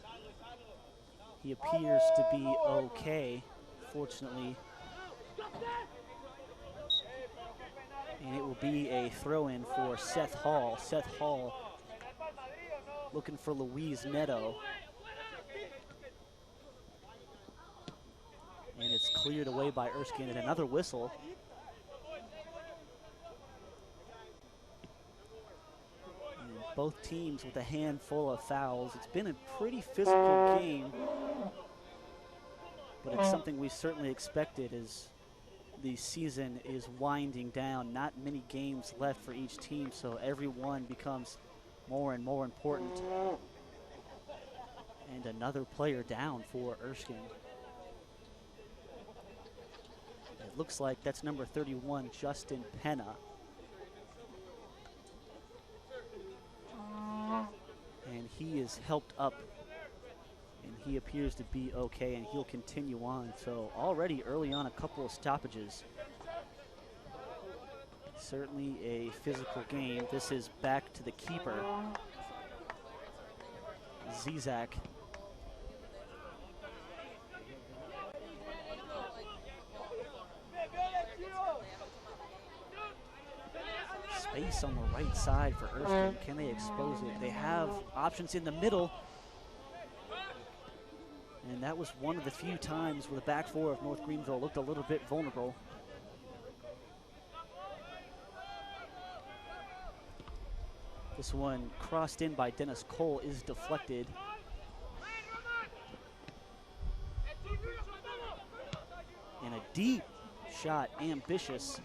He appears to be okay, fortunately. And it will be a throw-in for Seth Hall. Seth Hall looking for Luis Neto. And it's cleared away by Erskine, and another whistle. And both teams with a handful of fouls. It's been a pretty physical game, but it's something we certainly expected as the season is winding down. Not many games left for each team, so every one becomes more and more important. And another player down for Erskine. It looks like that's number 31, Justin Penna. And he is helped up, and he appears to be okay, and he'll continue on. So already early on, a couple of stoppages. Certainly a physical game. This is back to the keeper, Zizak. Space on the right side for Erskine. Can they expose it? They have options in the middle. And that was one of the few times where the back 4 of North Greenville looked a little bit vulnerable. This one crossed in by Dennis Cole is deflected. And a deep shot, ambitious.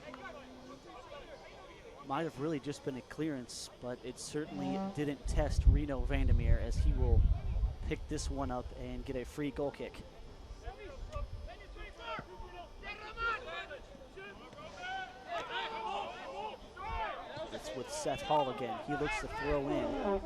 Might have really just been a clearance, but it certainly didn't test Reno Vandermeer, as he will pick this one up and get a free goal kick. It's with Seth Hall again. He looks to throw in.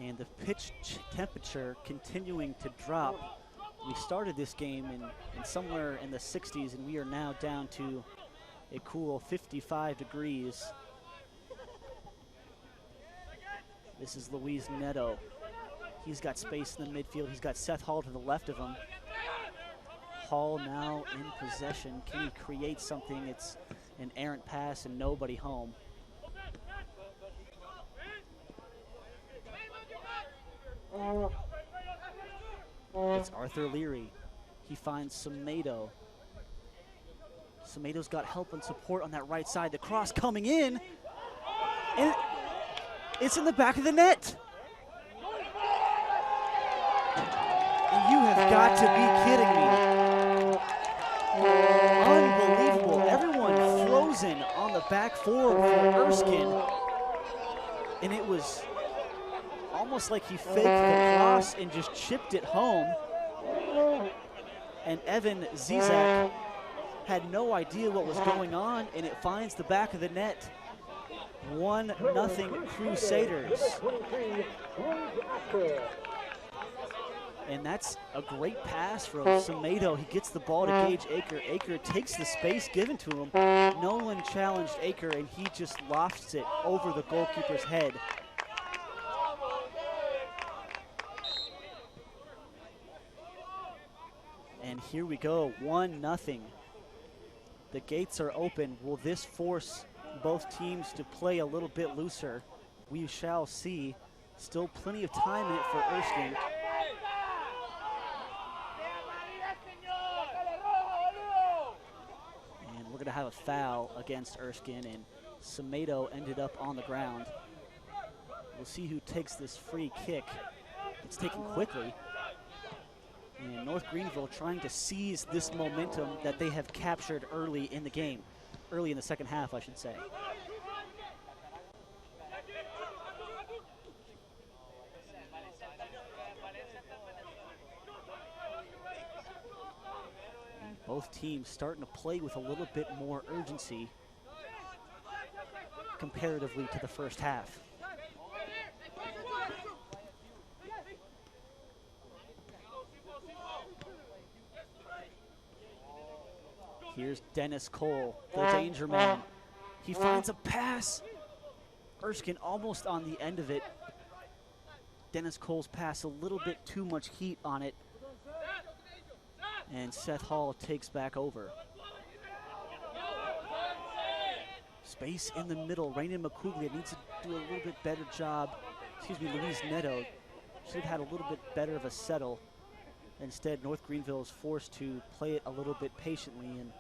And the pitch temperature continuing to drop. We started this game in somewhere in the 60s, and we are now down to a cool 55 degrees. This is Luis Neto. He's got space in the midfield. He's got Seth Hall to the left of him. Hall now in possession. Can he create something? It's an errant pass and nobody home. It's Arthur Leary. He finds Semedo. Semedo's got help and support on that right side. The cross coming in, and it's in the back of the net. And you have got to be kidding me. Unbelievable. Everyone frozen on the back 4 for Erskine. And it was almost like he faked the cross and just chipped it home. And Evan Zizak had no idea what was going on, and it finds the back of the net. 1-0 Crusaders. And that's a great pass from Semedo. He gets the ball to Gage Aker. Aker takes the space given to him. No one challenged Aker, and he just lofts it over the goalkeeper's head. And here we go, 1-0. The gates are open. Will this force both teams to play a little bit looser? We shall see. Still plenty of time in it for Erskine. And we're gonna have a foul against Erskine, and Semedo ended up on the ground. We'll see who takes this free kick. It's taken quickly. And North Greenville trying to seize this momentum that they have captured early in the game. Early in the second half, I should say. And both teams starting to play with a little bit more urgency comparatively to the first half. Here's Dennis Cole, the danger man. He finds a pass. Erskine almost on the end of it. Dennis Cole's pass, a little bit too much heat on it. And Seth Hall takes back over. Space in the middle. Rainen Macuglia needs to do a little bit better job. Luis Neto should have had a little bit better of a settle. Instead, North Greenville is forced to play it a little bit patiently, and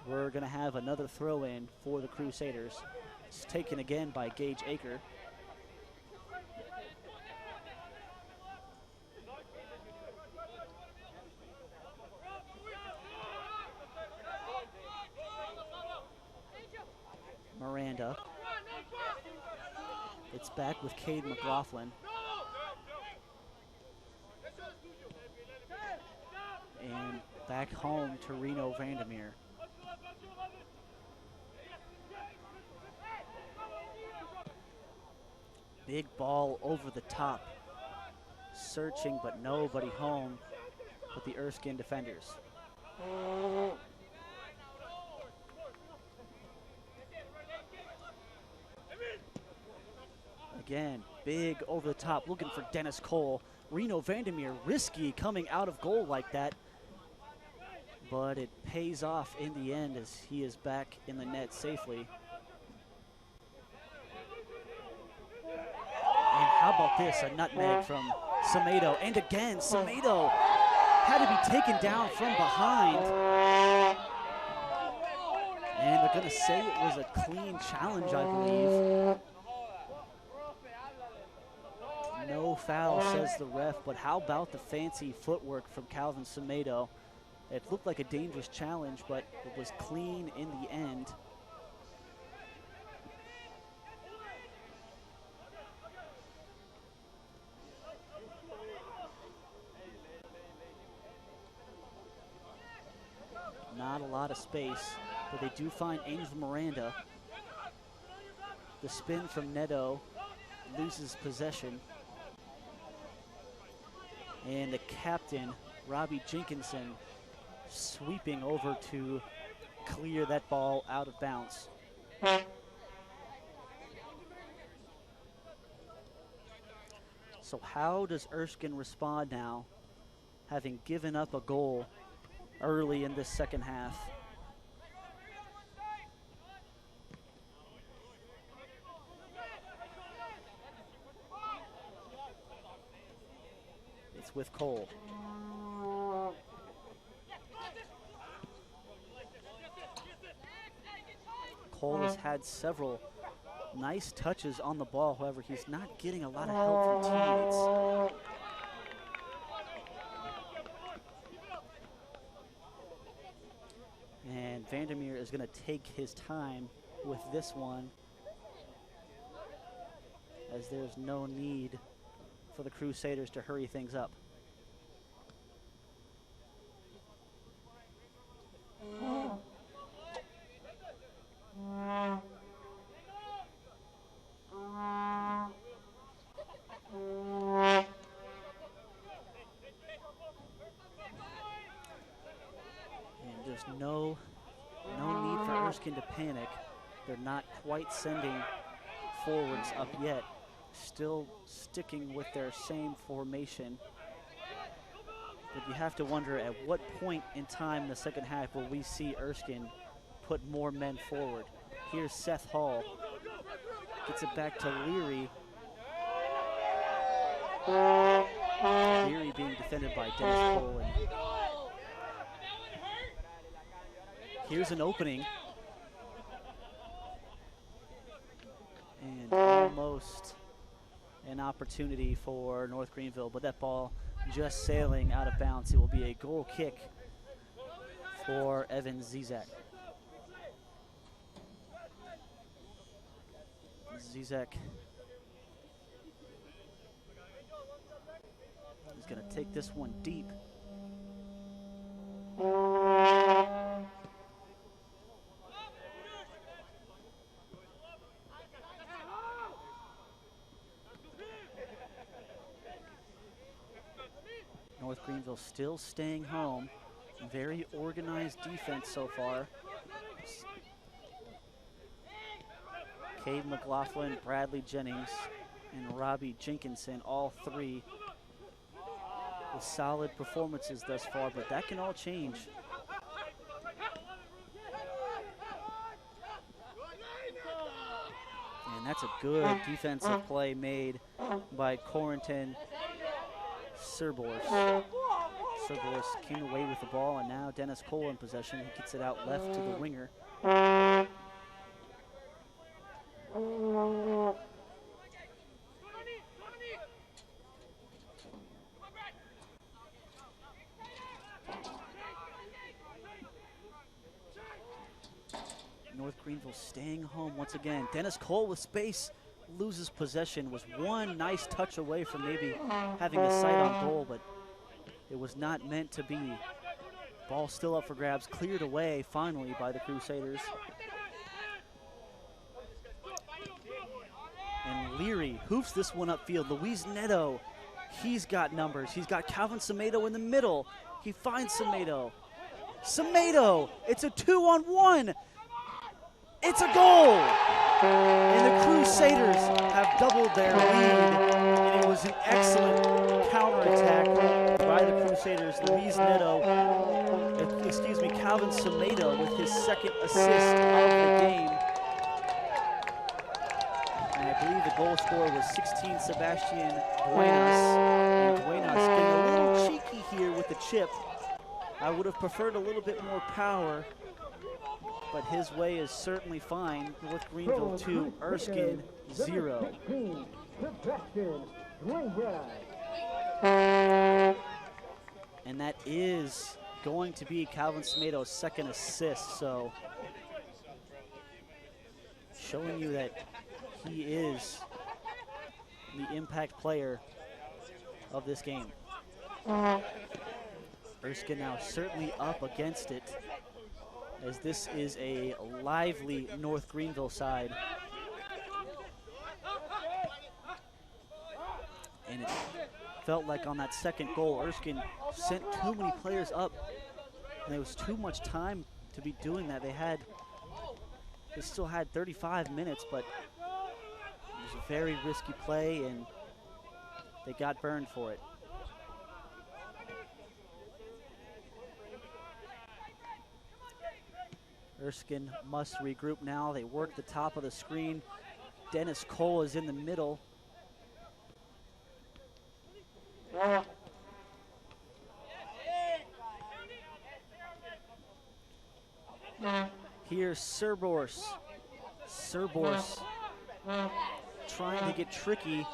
we're going to have another throw-in for the Crusaders. It's taken again by Gage Aker. Miranda. It's back with Cade McLaughlin. And back home to Reno Vandermeer. Big ball over the top. Searching, but nobody home with the Erskine defenders. Again, big over the top, looking for Dennis Cole. Reno Vandermeer, risky coming out of goal like that. But it pays off in the end as he is back in the net safely. And how about this, a nutmeg from Semedo. And again, Semedo had to be taken down from behind. And they're gonna say it was a clean challenge, I believe. No foul, says the ref, but how about the fancy footwork from Calvin Semedo? It looked like a dangerous challenge, but it was clean in the end. Not a lot of space, but they do find Angel Miranda. The spin from Neto loses possession. And the captain, Robbie Jenkinson, sweeping over to clear that ball out of bounds. So how does Erskine respond now, having given up a goal early in this second half? It's with Cole. Cole has had several nice touches on the ball. However, he's not getting a lot of help from teammates. And Vandermeer is going to take his time with this one, as there's no need for the Crusaders to hurry things up. There's no need for Erskine to panic. They're not quite sending forwards up yet. Still sticking with their same formation. But you have to wonder at what point in time in the second half will we see Erskine put more men forward. Here's Seth Hall. Gets it back to Leary. Leary being defended by Dennis Cole. And here's an opening. And almost an opportunity for North Greenville, but that ball just sailing out of bounds. It will be a goal kick for Evan Zizek. Zizek is going to take this one deep. North Greenville still staying home. Very organized defense so far. Cade McLaughlin, Bradley Jennings, and Robbie Jenkinson, all three with solid performances thus far, but that can all change. And that's a good defensive play made by Corentin Cerboris. Cerboris came away with the ball, and now Dennis Cole in possession. He gets it out left to the winger. North Greenville staying home once again. Dennis Cole with space, loses possession, was one nice touch away from maybe having a sight on goal, but it was not meant to be. Ball still up for grabs, cleared away finally by the Crusaders. And Leary hoofs this one upfield. Luis Neto, he's got numbers. He's got Calvin Semedo in the middle. He finds Semedo. Semedo, it's a 2-on-1. It's a goal! And the Crusaders have doubled their lead. And it was an excellent counterattack by the Crusaders. Luis Neto, Calvin Semedo with his second assist of the game. And I believe the goal scorer was 16, Sebastian Buenas. And Buenas getting a little cheeky here with the chip. I would have preferred a little bit more power, but his way is certainly fine. North Greenville 2, Erskine 0. And that is going to be Calvin Semedo's second assist, so showing you that he is the impact player of this game. Erskine now certainly up against it, as this is a lively North Greenville side. And it felt like on that second goal, Erskine sent too many players up, and there was too much time to be doing that. They still had 35 minutes, but it was a very risky play, and they got burned for it. Erskine must regroup now. They work the top of the screen. Dennis Cole is in the middle. Here's Cerboris. Cerboris trying to get tricky,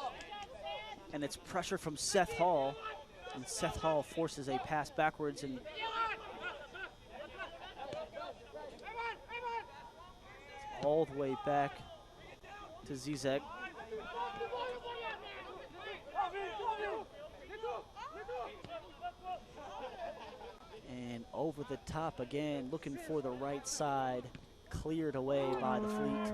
and it's pressure from Seth Hall. And Seth Hall forces a pass backwards, and all the way back to Zizek. And over the top again, looking for the right side, cleared away by the Fleet.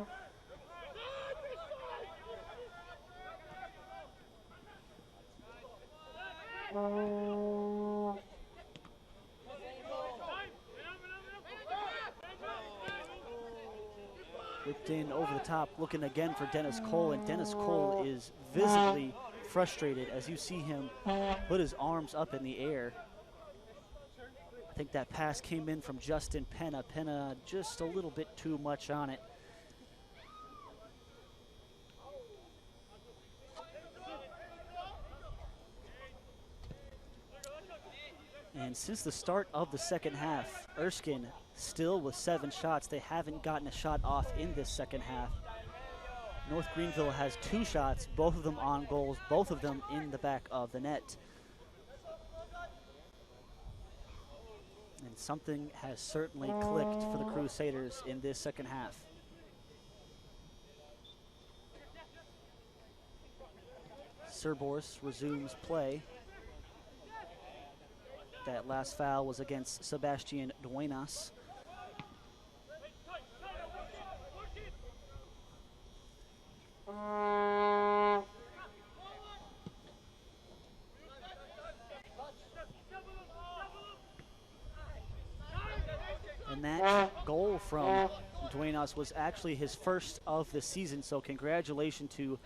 popped in over the top, looking again for Dennis Cole, and Dennis Cole is visibly frustrated as you see him put his arms up in the air. I think that pass came in from Justin Penna. Penna just a little bit too much on it. And since the start of the second half, Erskine still with 7 shots. They haven't gotten a shot off in this second half. North Greenville has 2 shots, both of them on goals, both of them in the back of the net. And something has certainly clicked for the Crusaders in this second half. Cerberus resumes play. That last foul was against Sebastian Duenas. And that goal from Duenas was actually his first of the season, so congratulations to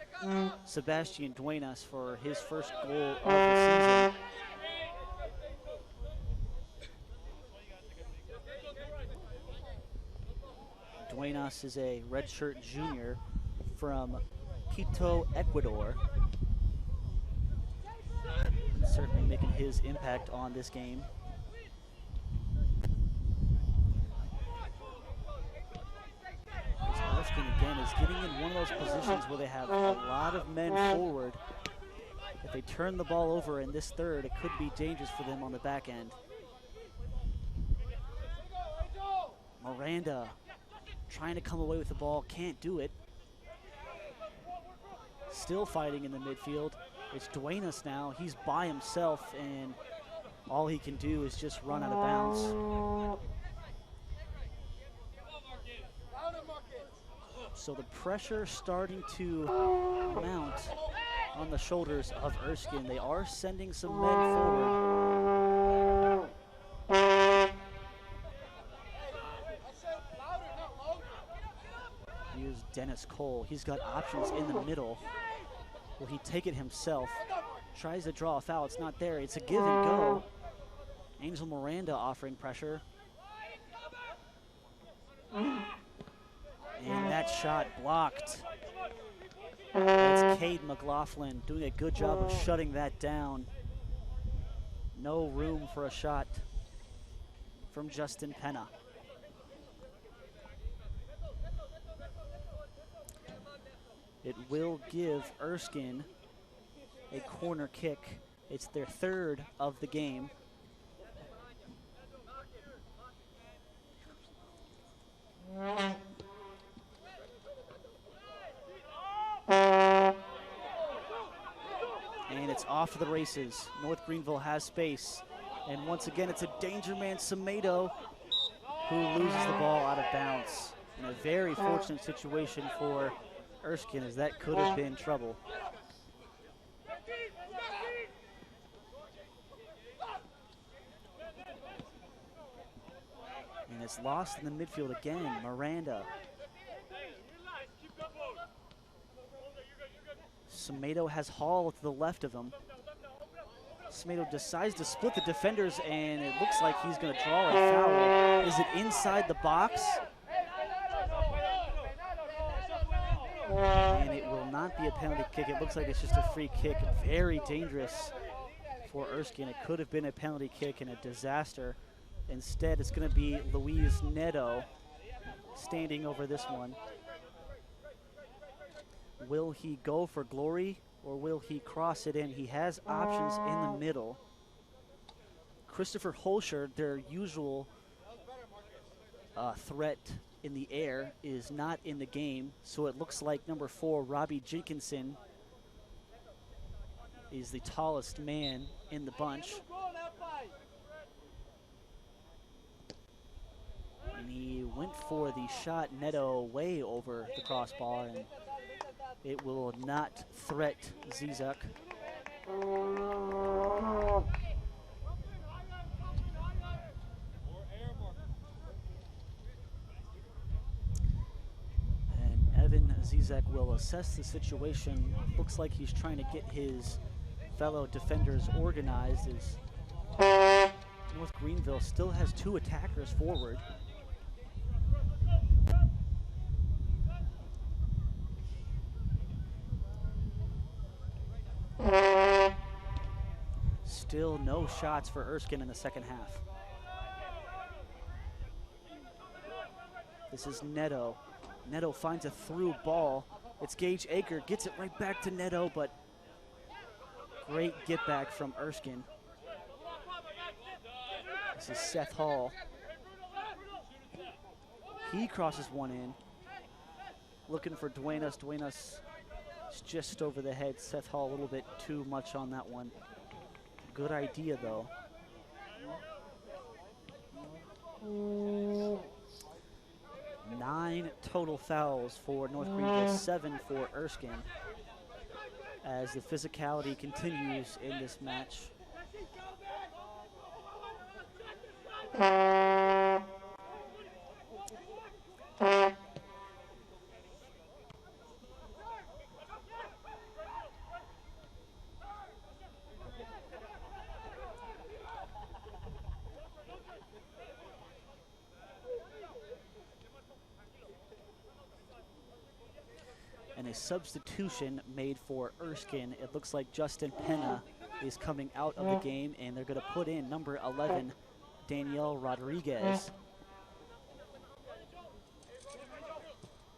Sebastian Duenas for his first goal of the season. Duenas is a redshirt junior from Quito, Ecuador. Certainly making his impact on this game. Erskine again is getting in one of those positions where they have a lot of men forward. If they turn the ball over in this third, it could be dangerous for them on the back end. Miranda trying to come away with the ball, can't do it. Still fighting in the midfield. It's Duenas now. He's by himself, and all he can do is just run out of bounds. So the pressure starting to mount on the shoulders of Erskine. They are sending some men forward. Here's Dennis Cole. He's got options in the middle. Will he take it himself? Tries to draw a foul. It's not there. It's a give and go. Angel Miranda offering pressure. And that shot blocked. That's Cade McLaughlin doing a good job of shutting that down. No room for a shot from Justin Penna. It will give Erskine a corner kick. It's their third of the game. And it's off to the races. North Greenville has space. And once again, it's a danger man, Semedo, who loses the ball out of bounds. In a very fortunate situation for Erskine, as that could have been trouble. And it's lost in the midfield again. Miranda. Semedo has Hall to the left of him. Semedo decides to split the defenders, and it looks like he's going to draw a foul. Is it inside the box? And it will not be a penalty kick. It looks like it's just a free kick. Very dangerous for Erskine. It could have been a penalty kick and a disaster. Instead, it's going to be Luis Neto standing over this one. Will he go for glory, or will he cross it in? He has options in the middle. Christopher Holscher, their usual threat in the air, is not in the game, so it looks like number 4, Robbie Jenkinson, is the tallest man in the bunch. And he went for the shot, Neto way over the crossbar, and it will not threat Zizek. And Zizek will assess the situation. Looks like he's trying to get his fellow defenders organized as North Greenville still has 2 attackers forward. Still no shots for Erskine in the second half. This is Neto. Neto finds a through ball. It's Gage Aker, gets it right back to Neto, but great get back from Erskine. This is Seth Hall. He crosses one in. Looking for Duenas. Duenas is just over the head. Seth Hall a little bit too much on that one. Good idea, though. Nine total fouls for North Greenville, 7 for Erskine, as the physicality continues in this match. And a substitution made for Erskine. It looks like Justin Penna is coming out of the game, and they're going to put in number 11, Danielle Rodriguez.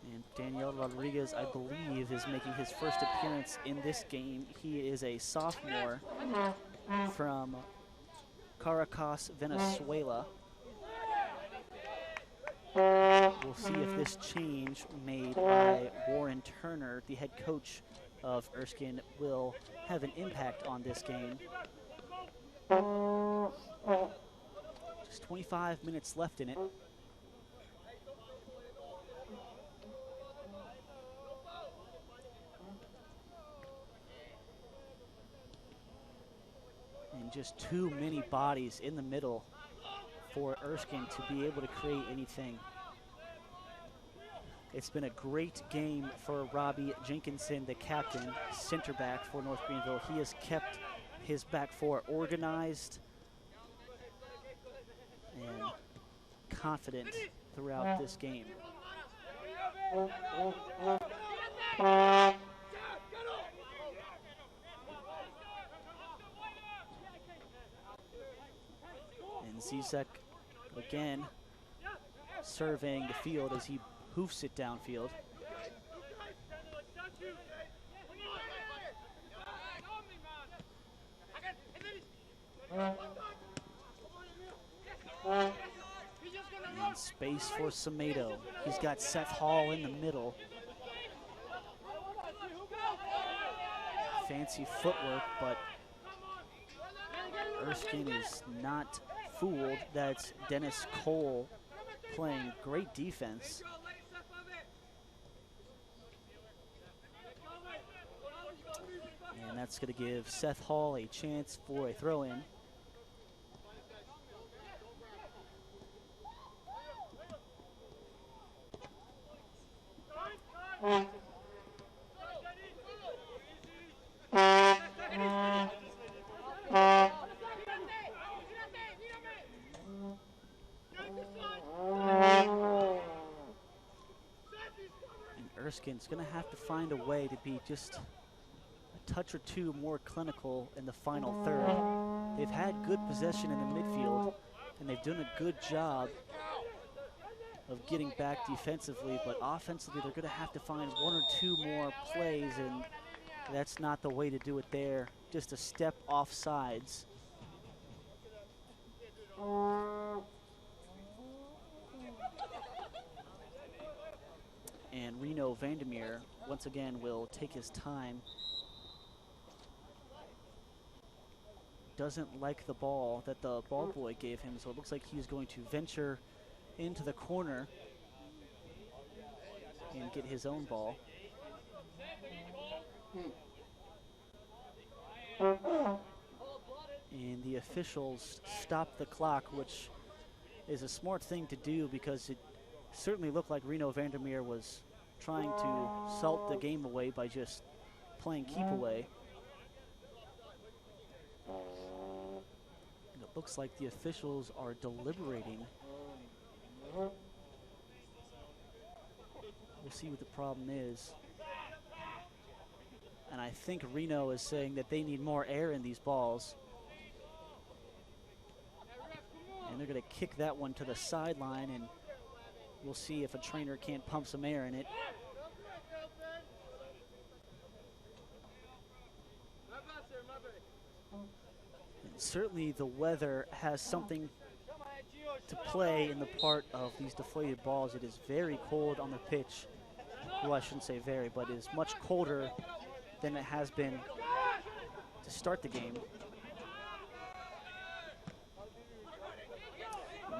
And Danielle Rodriguez, I believe, is making his first appearance in this game. He is a sophomore from Caracas, Venezuela. We'll see if this change made by Warren Turner, the head coach of Erskine, will have an impact on this game. Just 25 minutes left in it. And just too many bodies in the middle for Erskine to be able to create anything. It's been a great game for Robbie Jenkinson, the captain, center back for North Greenville. He has kept his back four organized and confident throughout this game. And Zizek again surveying the field as he hoofs it downfield. And space for Samedo. He's got Seth Hall in the middle. Fancy footwork, but Erskine is not fooled. That's Dennis Cole playing great defense. And that's going to give Seth Hall a chance for a throw-in. Erskine's going to have to find a way to be just a touch or two more clinical in the final third. They've had good possession in the midfield, and they've done a good job of getting back defensively, but offensively they're going to have to find one or two more plays, and that's not the way to do it there. Just a step off sides. And Reno Vandermeer, once again, will take his time. Doesn't like the ball that the ball boy gave him, so it looks like he's going to venture into the corner and get his own ball. And the officials stop the clock, which is a smart thing to do because it certainly looked like Reno Vandermeer was trying to salt the game away by just playing keep away. And it looks like the officials are deliberating. We'll see what the problem is. And I think Reno is saying that they need more air in these balls. And they're going to kick that one to the sideline, and we'll see if a trainer can't pump some air in it. And certainly the weather has something to play in the part of these deflated balls. It is very cold on the pitch. Well, I shouldn't say very, but it is much colder than it has been to start the game.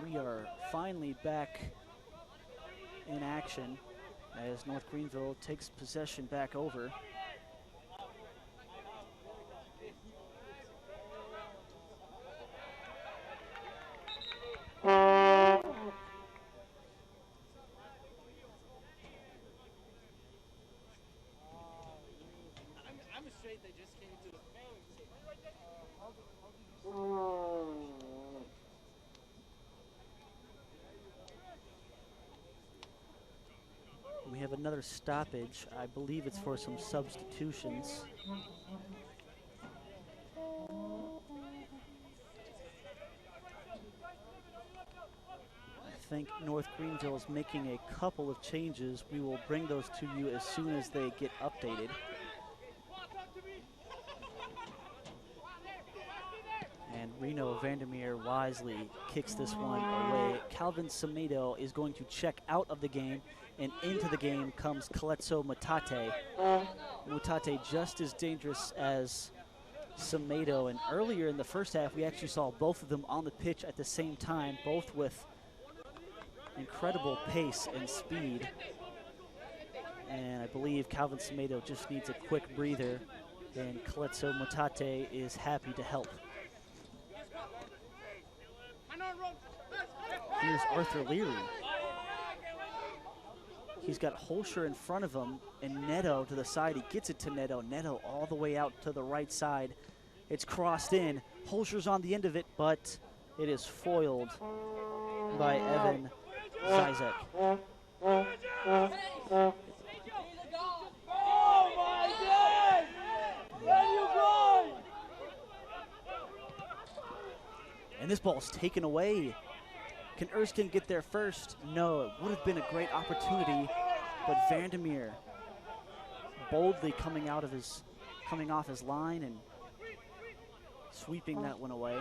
We are finally back in action as North Greenville takes possession back over. We have another stoppage. I believe it's for some substitutions. I think North Greenville is making a couple of changes. We will bring those to you as soon as they get updated. And Reno Vandermeer wisely kicks this one away. Calvin Semedo is going to check out of the game, and into the game comes Kaletso Mutate. Mutate just as dangerous as Semedo, and earlier in the first half we actually saw both of them on the pitch at the same time, both with incredible pace and speed. And I believe Calvin Semedo just needs a quick breather, and Kaletso Mutate is happy to help. Here's Arthur Leary. He's got Holscher in front of him and Neto to the side. He gets it to Neto. Neto all the way out to the right side. It's crossed in. Holscher's on the end of it, but it is foiled by Evan Zizek. Oh my God! Where you going? And this ball's taken away. Can Erskine get there first? No, it would have been a great opportunity, but Vandermeer boldly coming off his line and sweeping that one away.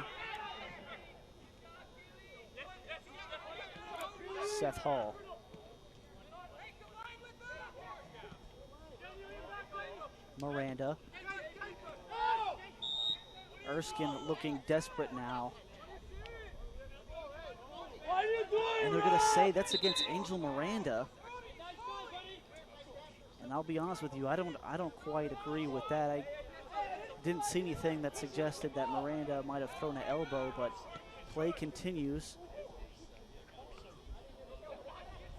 Seth Hall. Miranda. Erskine looking desperate now. And they're going to say that's against Angel Miranda. And I'll be honest with you, I don't quite agree with that. I didn't see anything that suggested that Miranda might have thrown an elbow, but play continues.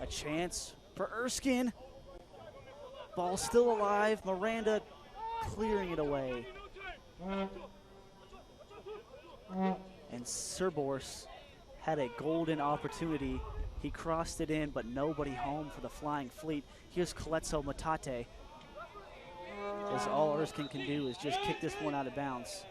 A chance for Erskine. Ball still alive. Miranda clearing it away. And Serborse had a golden opportunity. He crossed it in, but nobody home for the Flying Fleet. Here's Kaletso Mutate. As all Erskine can do is just kick this one out of bounds.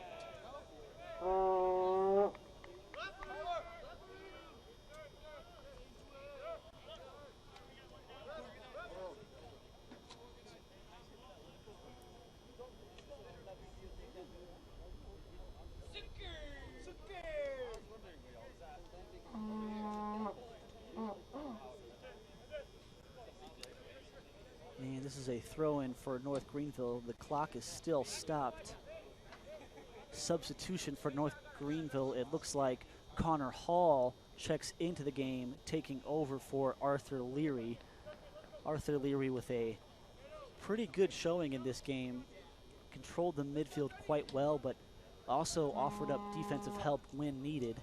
And this is a throw-in for North Greenville. The clock is still stopped. Substitution for North Greenville. It looks like Connor Hall checks into the game, taking over for Arthur Leary. Arthur Leary with a pretty good showing in this game. Controlled the midfield quite well, but also offered up defensive help when needed.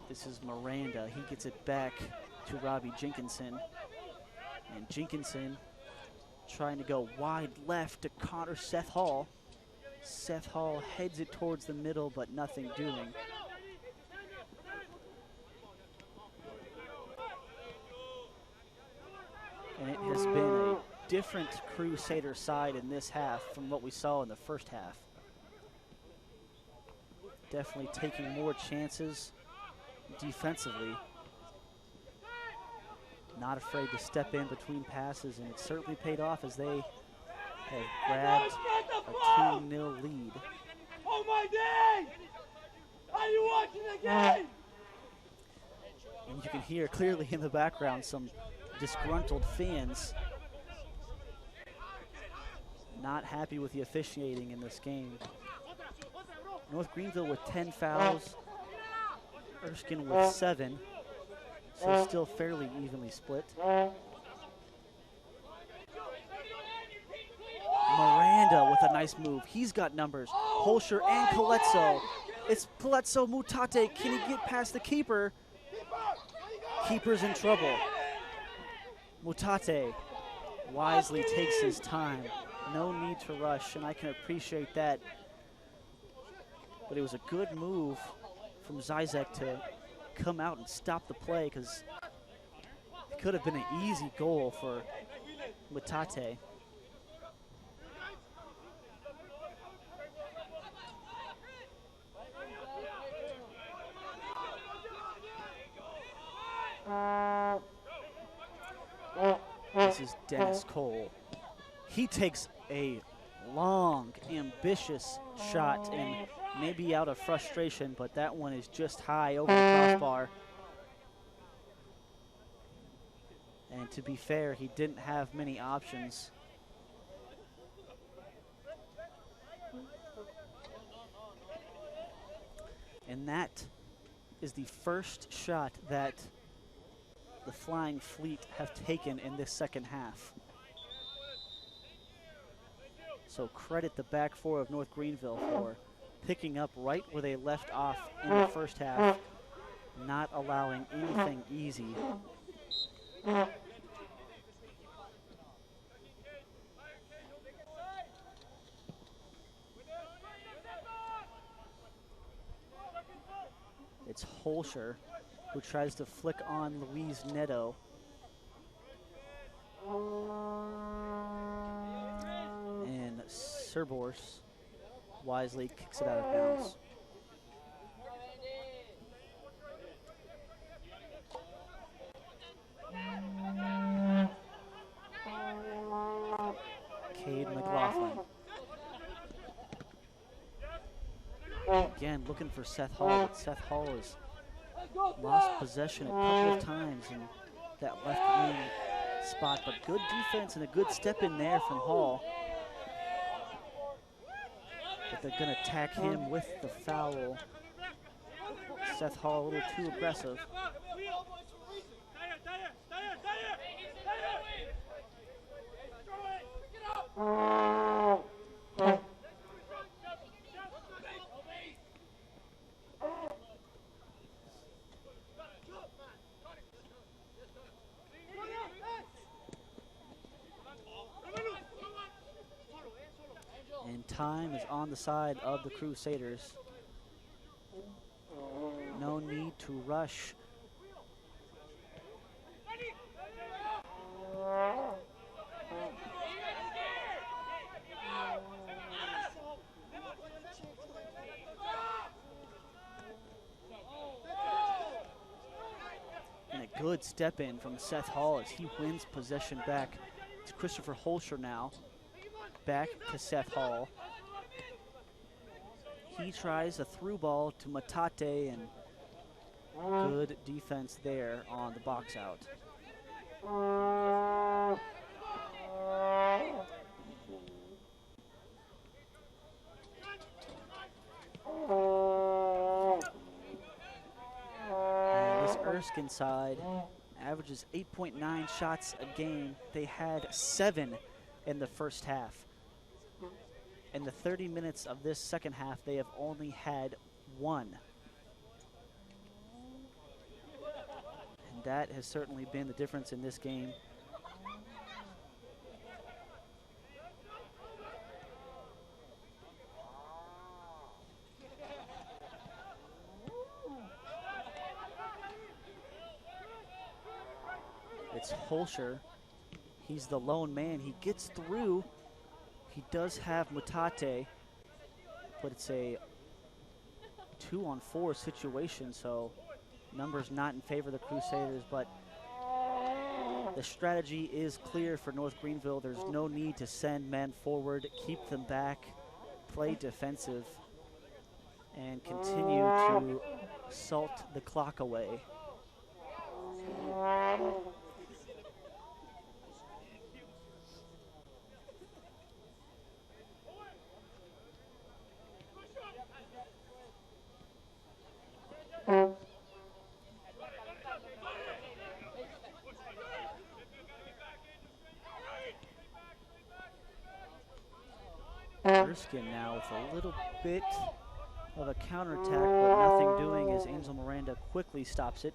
This is Miranda. He gets it back to Robbie Jenkinson. And Jenkinson trying to go wide left to counter Seth Hall. Seth Hall heads it towards the middle, but nothing doing. And it has been a different Crusader side in this half from what we saw in the first half. Definitely taking more chances defensively. Not afraid to step in between passes, and it certainly paid off as they have grabbed a 2-0 lead. Oh my days! Are you watching the game? And you can hear clearly in the background some disgruntled fans not happy with the officiating in this game. North Greenville with 10 fouls, Erskine with 7, so still fairly evenly split. Miranda with a nice move. He's got numbers. Holscher and Coletso. It's Coletso Mutate. Can he get past the keeper? Keeper's in trouble. Mutate wisely takes his time. No need to rush, and I can appreciate that. But it was a good move from Zizek to come out and stop the play, because it could have been an easy goal for Mutate. This is Dennis Cole. He takes a long, ambitious shot, and maybe out of frustration, but that one is just high over the crossbar. And to be fair, he didn't have many options. And that is the first shot that the Flying Fleet have taken in this second half. So credit the back four of North Greenville for picking up right where they left off in the first half, not allowing anything easy. It's Holscher who tries to flick on Luis Neto. And Cerbors wisely kicks it out of bounds. Cade McLaughlin. Again, looking for Seth Hall, but Seth Hall has lost possession a couple of times in that left wing spot, but good defense and a good step in there from Hall. But they're going to attack him with the foul. Seth Hall a little too aggressive. And time is on the side of the Crusaders. No need to rush. And a good step in from Seth Hall as he wins possession back. It's Christopher Holscher now. Back to Seth Hall. He tries a through ball to Matate, and good defense there on the box out. And this Erskine side averages 8.9 shots a game. They had 7 in the first half. In the 30 minutes of this second half, they have only had one. And that has certainly been the difference in this game. It's Holscher. He's the lone man. He gets through. He does have Mutate, but it's a 2-on-4 situation, so numbers not in favor of the Crusaders, but the strategy is clear for North Greenville. There's no need to send men forward, keep them back, play defensive, and continue to salt the clock away. Erskine now with a little bit of a counterattack, but nothing doing as Angel Miranda quickly stops it.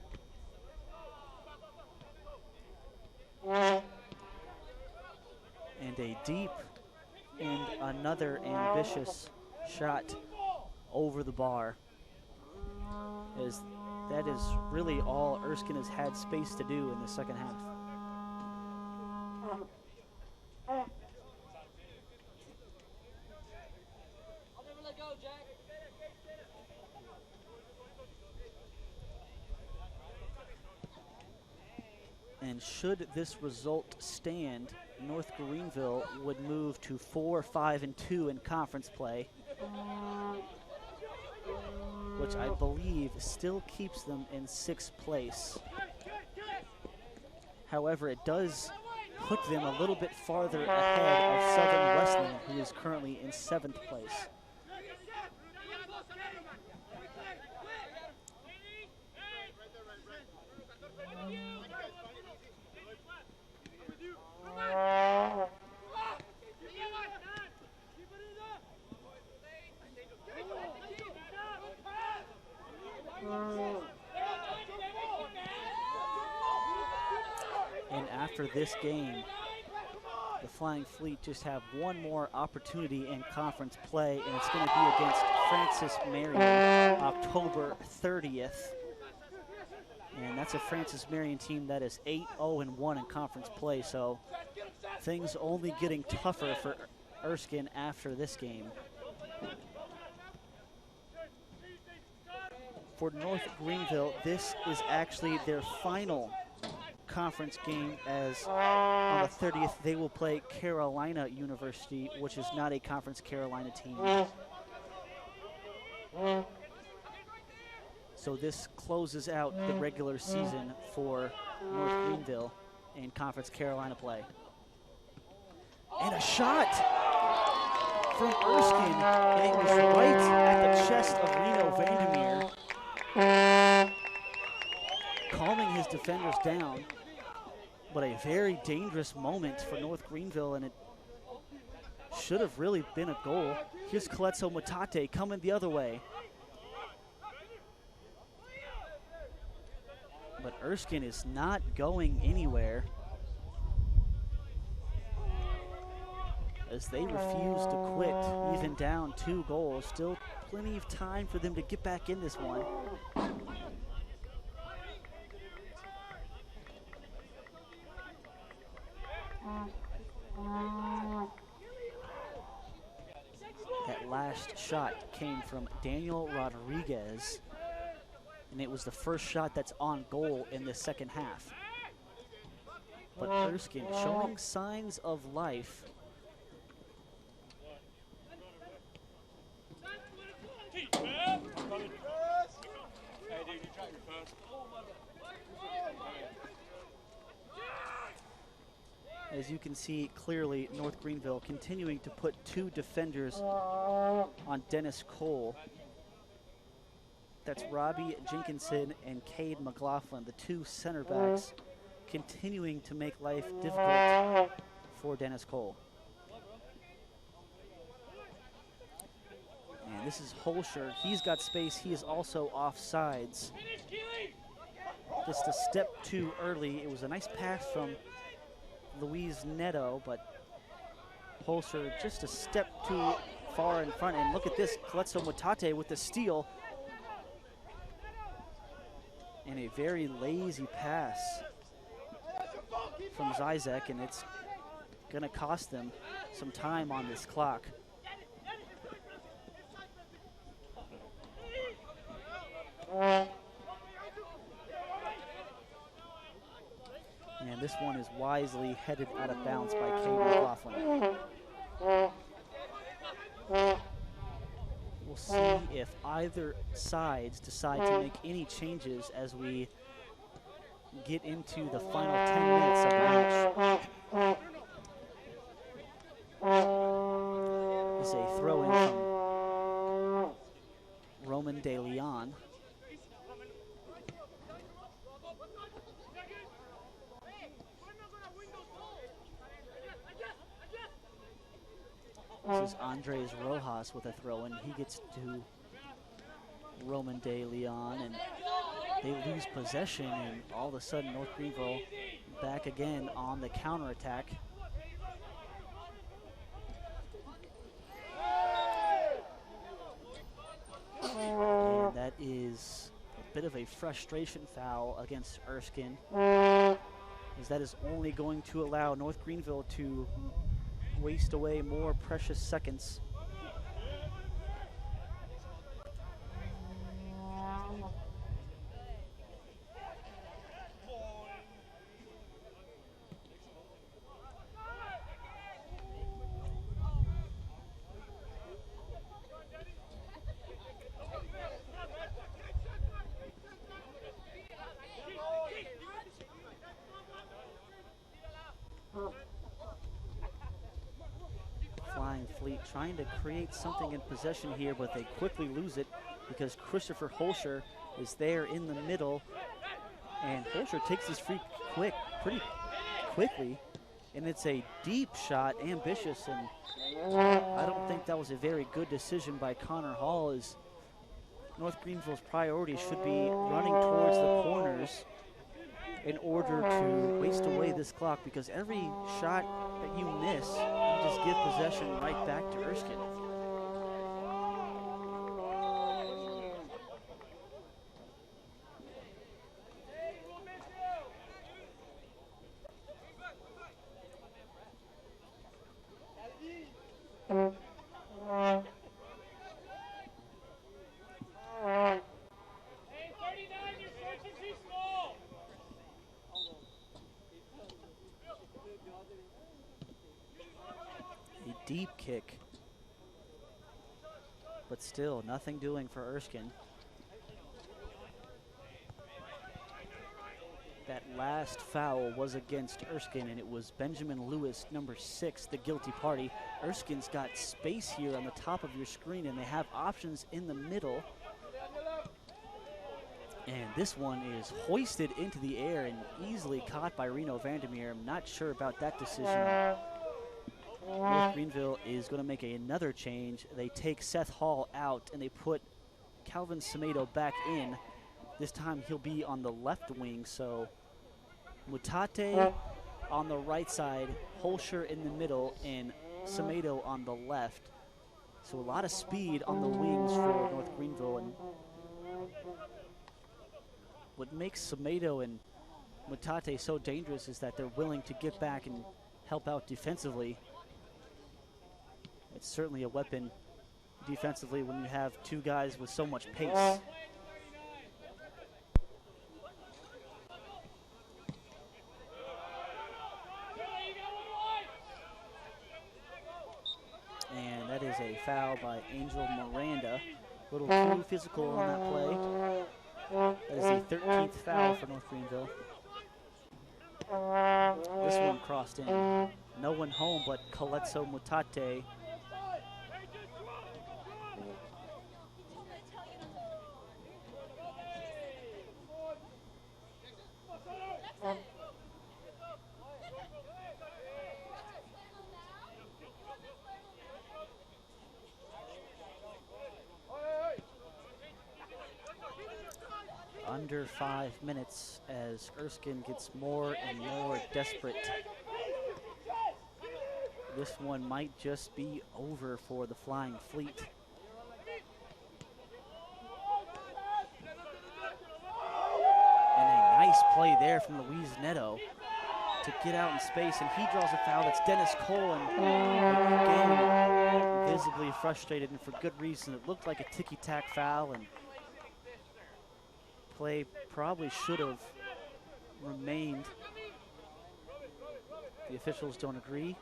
And a deep and another ambitious shot over the bar, as that is really all Erskine has had space to do in the second half. And should this result stand, North Greenville would move to 4-5-2 in conference play, which I believe still keeps them in 6th place. However, it does put them a little bit farther ahead of Southern Wesleyan, who is currently in 7th place. And after this game, the Flying Fleet just have one more opportunity in conference play, and it's going to be against Francis Marion October 30th. And that's a Francis Marion team that is 8-0-1 in conference play, so things only getting tougher for Erskine after this game. For North Greenville, this is actually their final conference game, as on the 30th they will play Carolina University, which is not a Conference Carolina team. So this closes out the regular season for North Greenville in Conference Carolina play. And a shot from Erskine, and it was right at the chest of Reno Vandermeer, calming his defenders down. But a very dangerous moment for North Greenville, and it should have really been a goal. Here's Coletso Mutate coming the other way. But Erskine is not going anywhere, as they refuse to quit, even down 2 goals. Still plenty of time for them to get back in this one. That last shot came from Daniel Rodriguez, and it was the first shot that's on goal in the second half. But Erskine showing signs of life. As you can see clearly, North Greenville continuing to put 2 defenders on Dennis Cole. That's Robbie Jenkinson and Cade McLaughlin, the 2 center backs, continuing to make life difficult for Dennis Cole. And this is Holscher. He's got space. He is also off sides. Just a step too early. It was a nice pass from Luis Neto, but Holscher just a step too far in front. And look at this, Coletso Mutate with the steal. And a very lazy pass from Zizek, and it's gonna cost them some time on this clock. And this one is wisely headed out of bounds by Kate McLaughlin. We'll see if either sides decide to make any changes as we get into the final 10 minutes of the match. This is a throw-in from Roman De Leon. This is Andres Rojas with a throw-in. He gets to Roman De Leon, and they lose possession, and all of a sudden North Greenville back again on the counterattack. And that is a bit of a frustration foul against Erskine, as that is only going to allow North Greenville to waste away more precious seconds. Trying to create something in possession here, but they quickly lose it because Christopher Holscher is there in the middle, and Holscher takes his free pretty quickly, and it's a deep shot, ambitious, and I don't think that was a very good decision by Connor Hall, as North Greenville's priority should be running towards the corners in order to waste away this clock, because every shot that you miss, you just give possession right back to Erskine. Deep kick, but still nothing doing for Erskine. That last foul was against Erskine, and it was Benjamin Lewis, number 6, the guilty party. Erskine's got space here on the top of your screen, and they have options in the middle. And this one is hoisted into the air and easily caught by Reno Vandermeer. I'm not sure about that decision. North Greenville is going to make another change. They take Seth Hall out and they put Calvin Semedo back in. This time he'll be on the left wing, so Mutate on the right side, Holscher in the middle, and Semedo on the left. So a lot of speed on the wings for North Greenville, and what makes Semedo and Mutate so dangerous is that they're willing to get back and help out defensively. It's certainly a weapon defensively when you have two guys with so much pace. And that is a foul by Angel Miranda. A little too physical on that play. That is the 13th foul for North Greenville. This one crossed in. No one home but Coletso Mutate. under 5 minutes as Erskine gets more and more desperate. This one might just be over for the Flying Fleet. And a nice play there from Luis Neto to get out in space, and he draws a foul. That's Dennis Cole, and again, visibly frustrated, and for good reason. It looked like a ticky-tack foul, and play probably should have remained. The officials don't agree.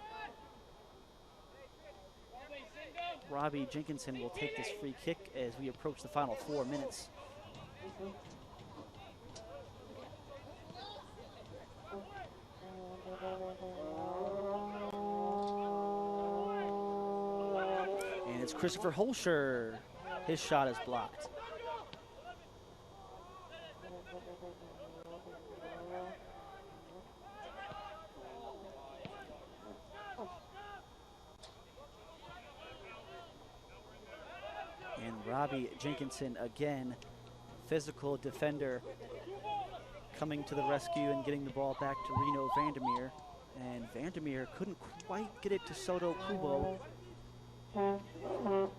Robbie Jenkinson will take this free kick as we approach the final 4 minutes. And it's Christopher Holscher. His shot is blocked. And Robbie Jenkinson again, physical defender, coming to the rescue and getting the ball back to Reno Vandermeer. And Vandermeer couldn't quite get it to Soto Kubo. Kubo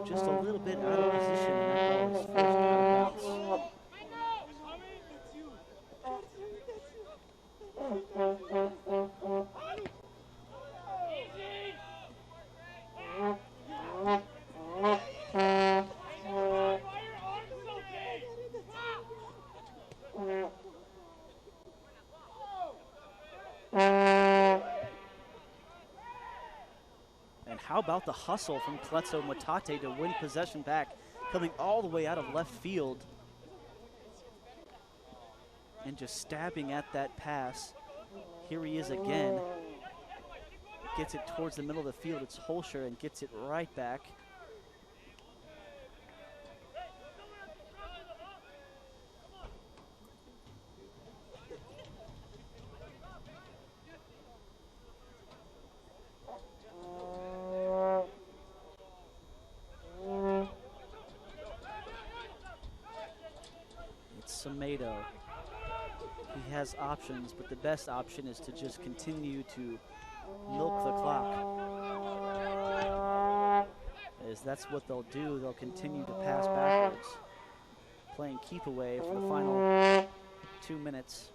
just a little bit out of position, and that ball is forced out of bounds. And how about the hustle from Kletso Matate to win possession back, coming all the way out of left field and just stabbing at that pass. Here he is again. Gets it towards the middle of the field. It's Holscher and gets it right back. Tomato. He has options, but the best option is to just continue to milk the clock. As that's what they'll do. They'll continue to pass backwards, playing keep away for the final 2 minutes.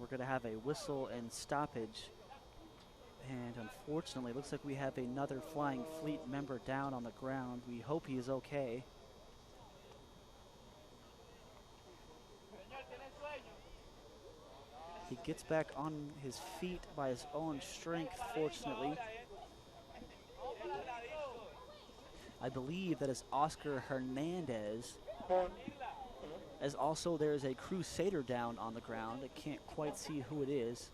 We're going to have a whistle and stoppage, and unfortunately it looks like we have another Flying Fleet member down on the ground. We hope he is okay. He gets back on his feet by his own strength, fortunately. I believe that is Oscar Hernandez. As also there is a Crusader down on the ground. I can't quite see who it is.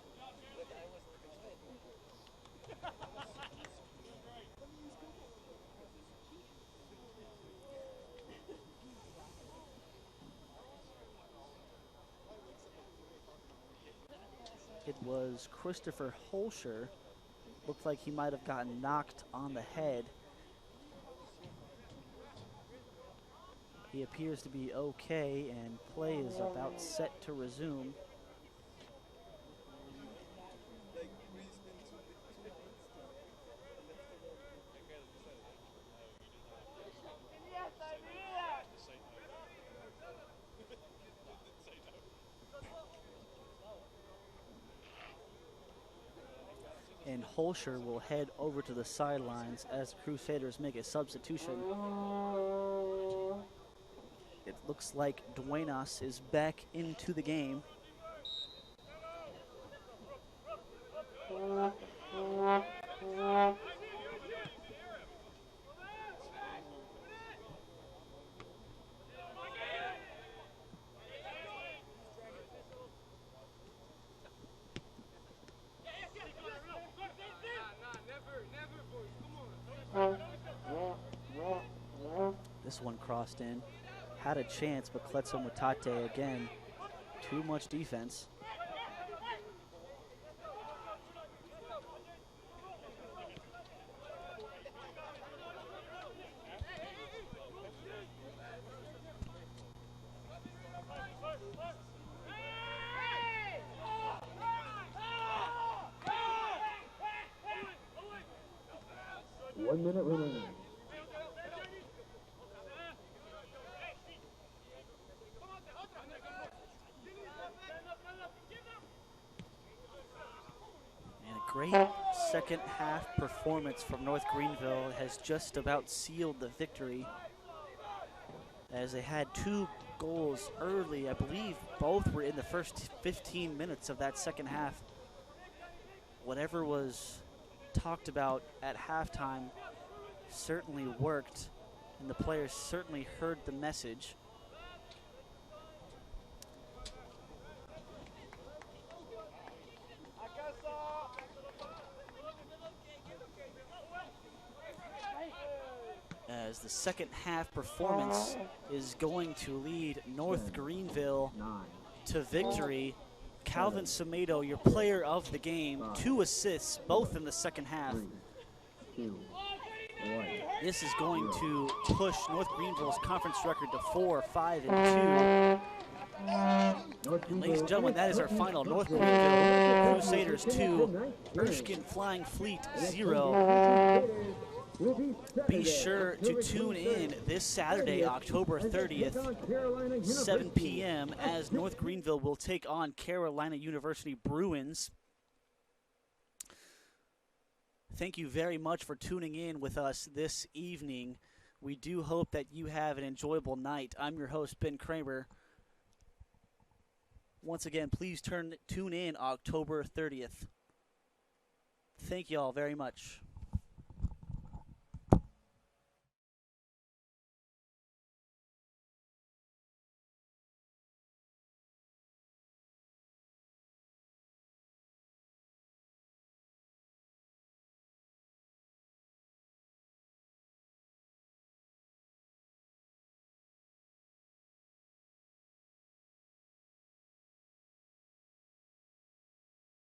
It was Christopher Holscher. Looked like he might have gotten knocked on the head. He appears to be okay, and play is about set to resume. And Holscher will head over to the sidelines as Crusaders make a substitution. It looks like Duenas is back into the game. This one crossed in. Had a chance, but Kletso Matate again. Too much defense. 1 minute remaining. And a great second half performance from North Greenville has just about sealed the victory, as they had 2 goals early. I believe both were in the first 15 minutes of that second half. Whatever was talked about at halftime certainly worked, and the players certainly heard the message. As the second half performance is going to lead North Greenville to victory. Calvin Semedo, your player of the game, 2 assists, both in the second half. This is going to push North Greenville's conference record to 4-5-2. And ladies and gentlemen, that is our final. North Greenville Crusaders 2, Erskine Flying Fleet 0. Be sure to tune in this Saturday, October 30th, 7 p.m., as North Greenville will take on Carolina University Bruins. Thank you very much for tuning in with us this evening. We do hope that you have an enjoyable night. I'm your host, Ben Kramer. Once again, please tune in October 30th. Thank you all very much.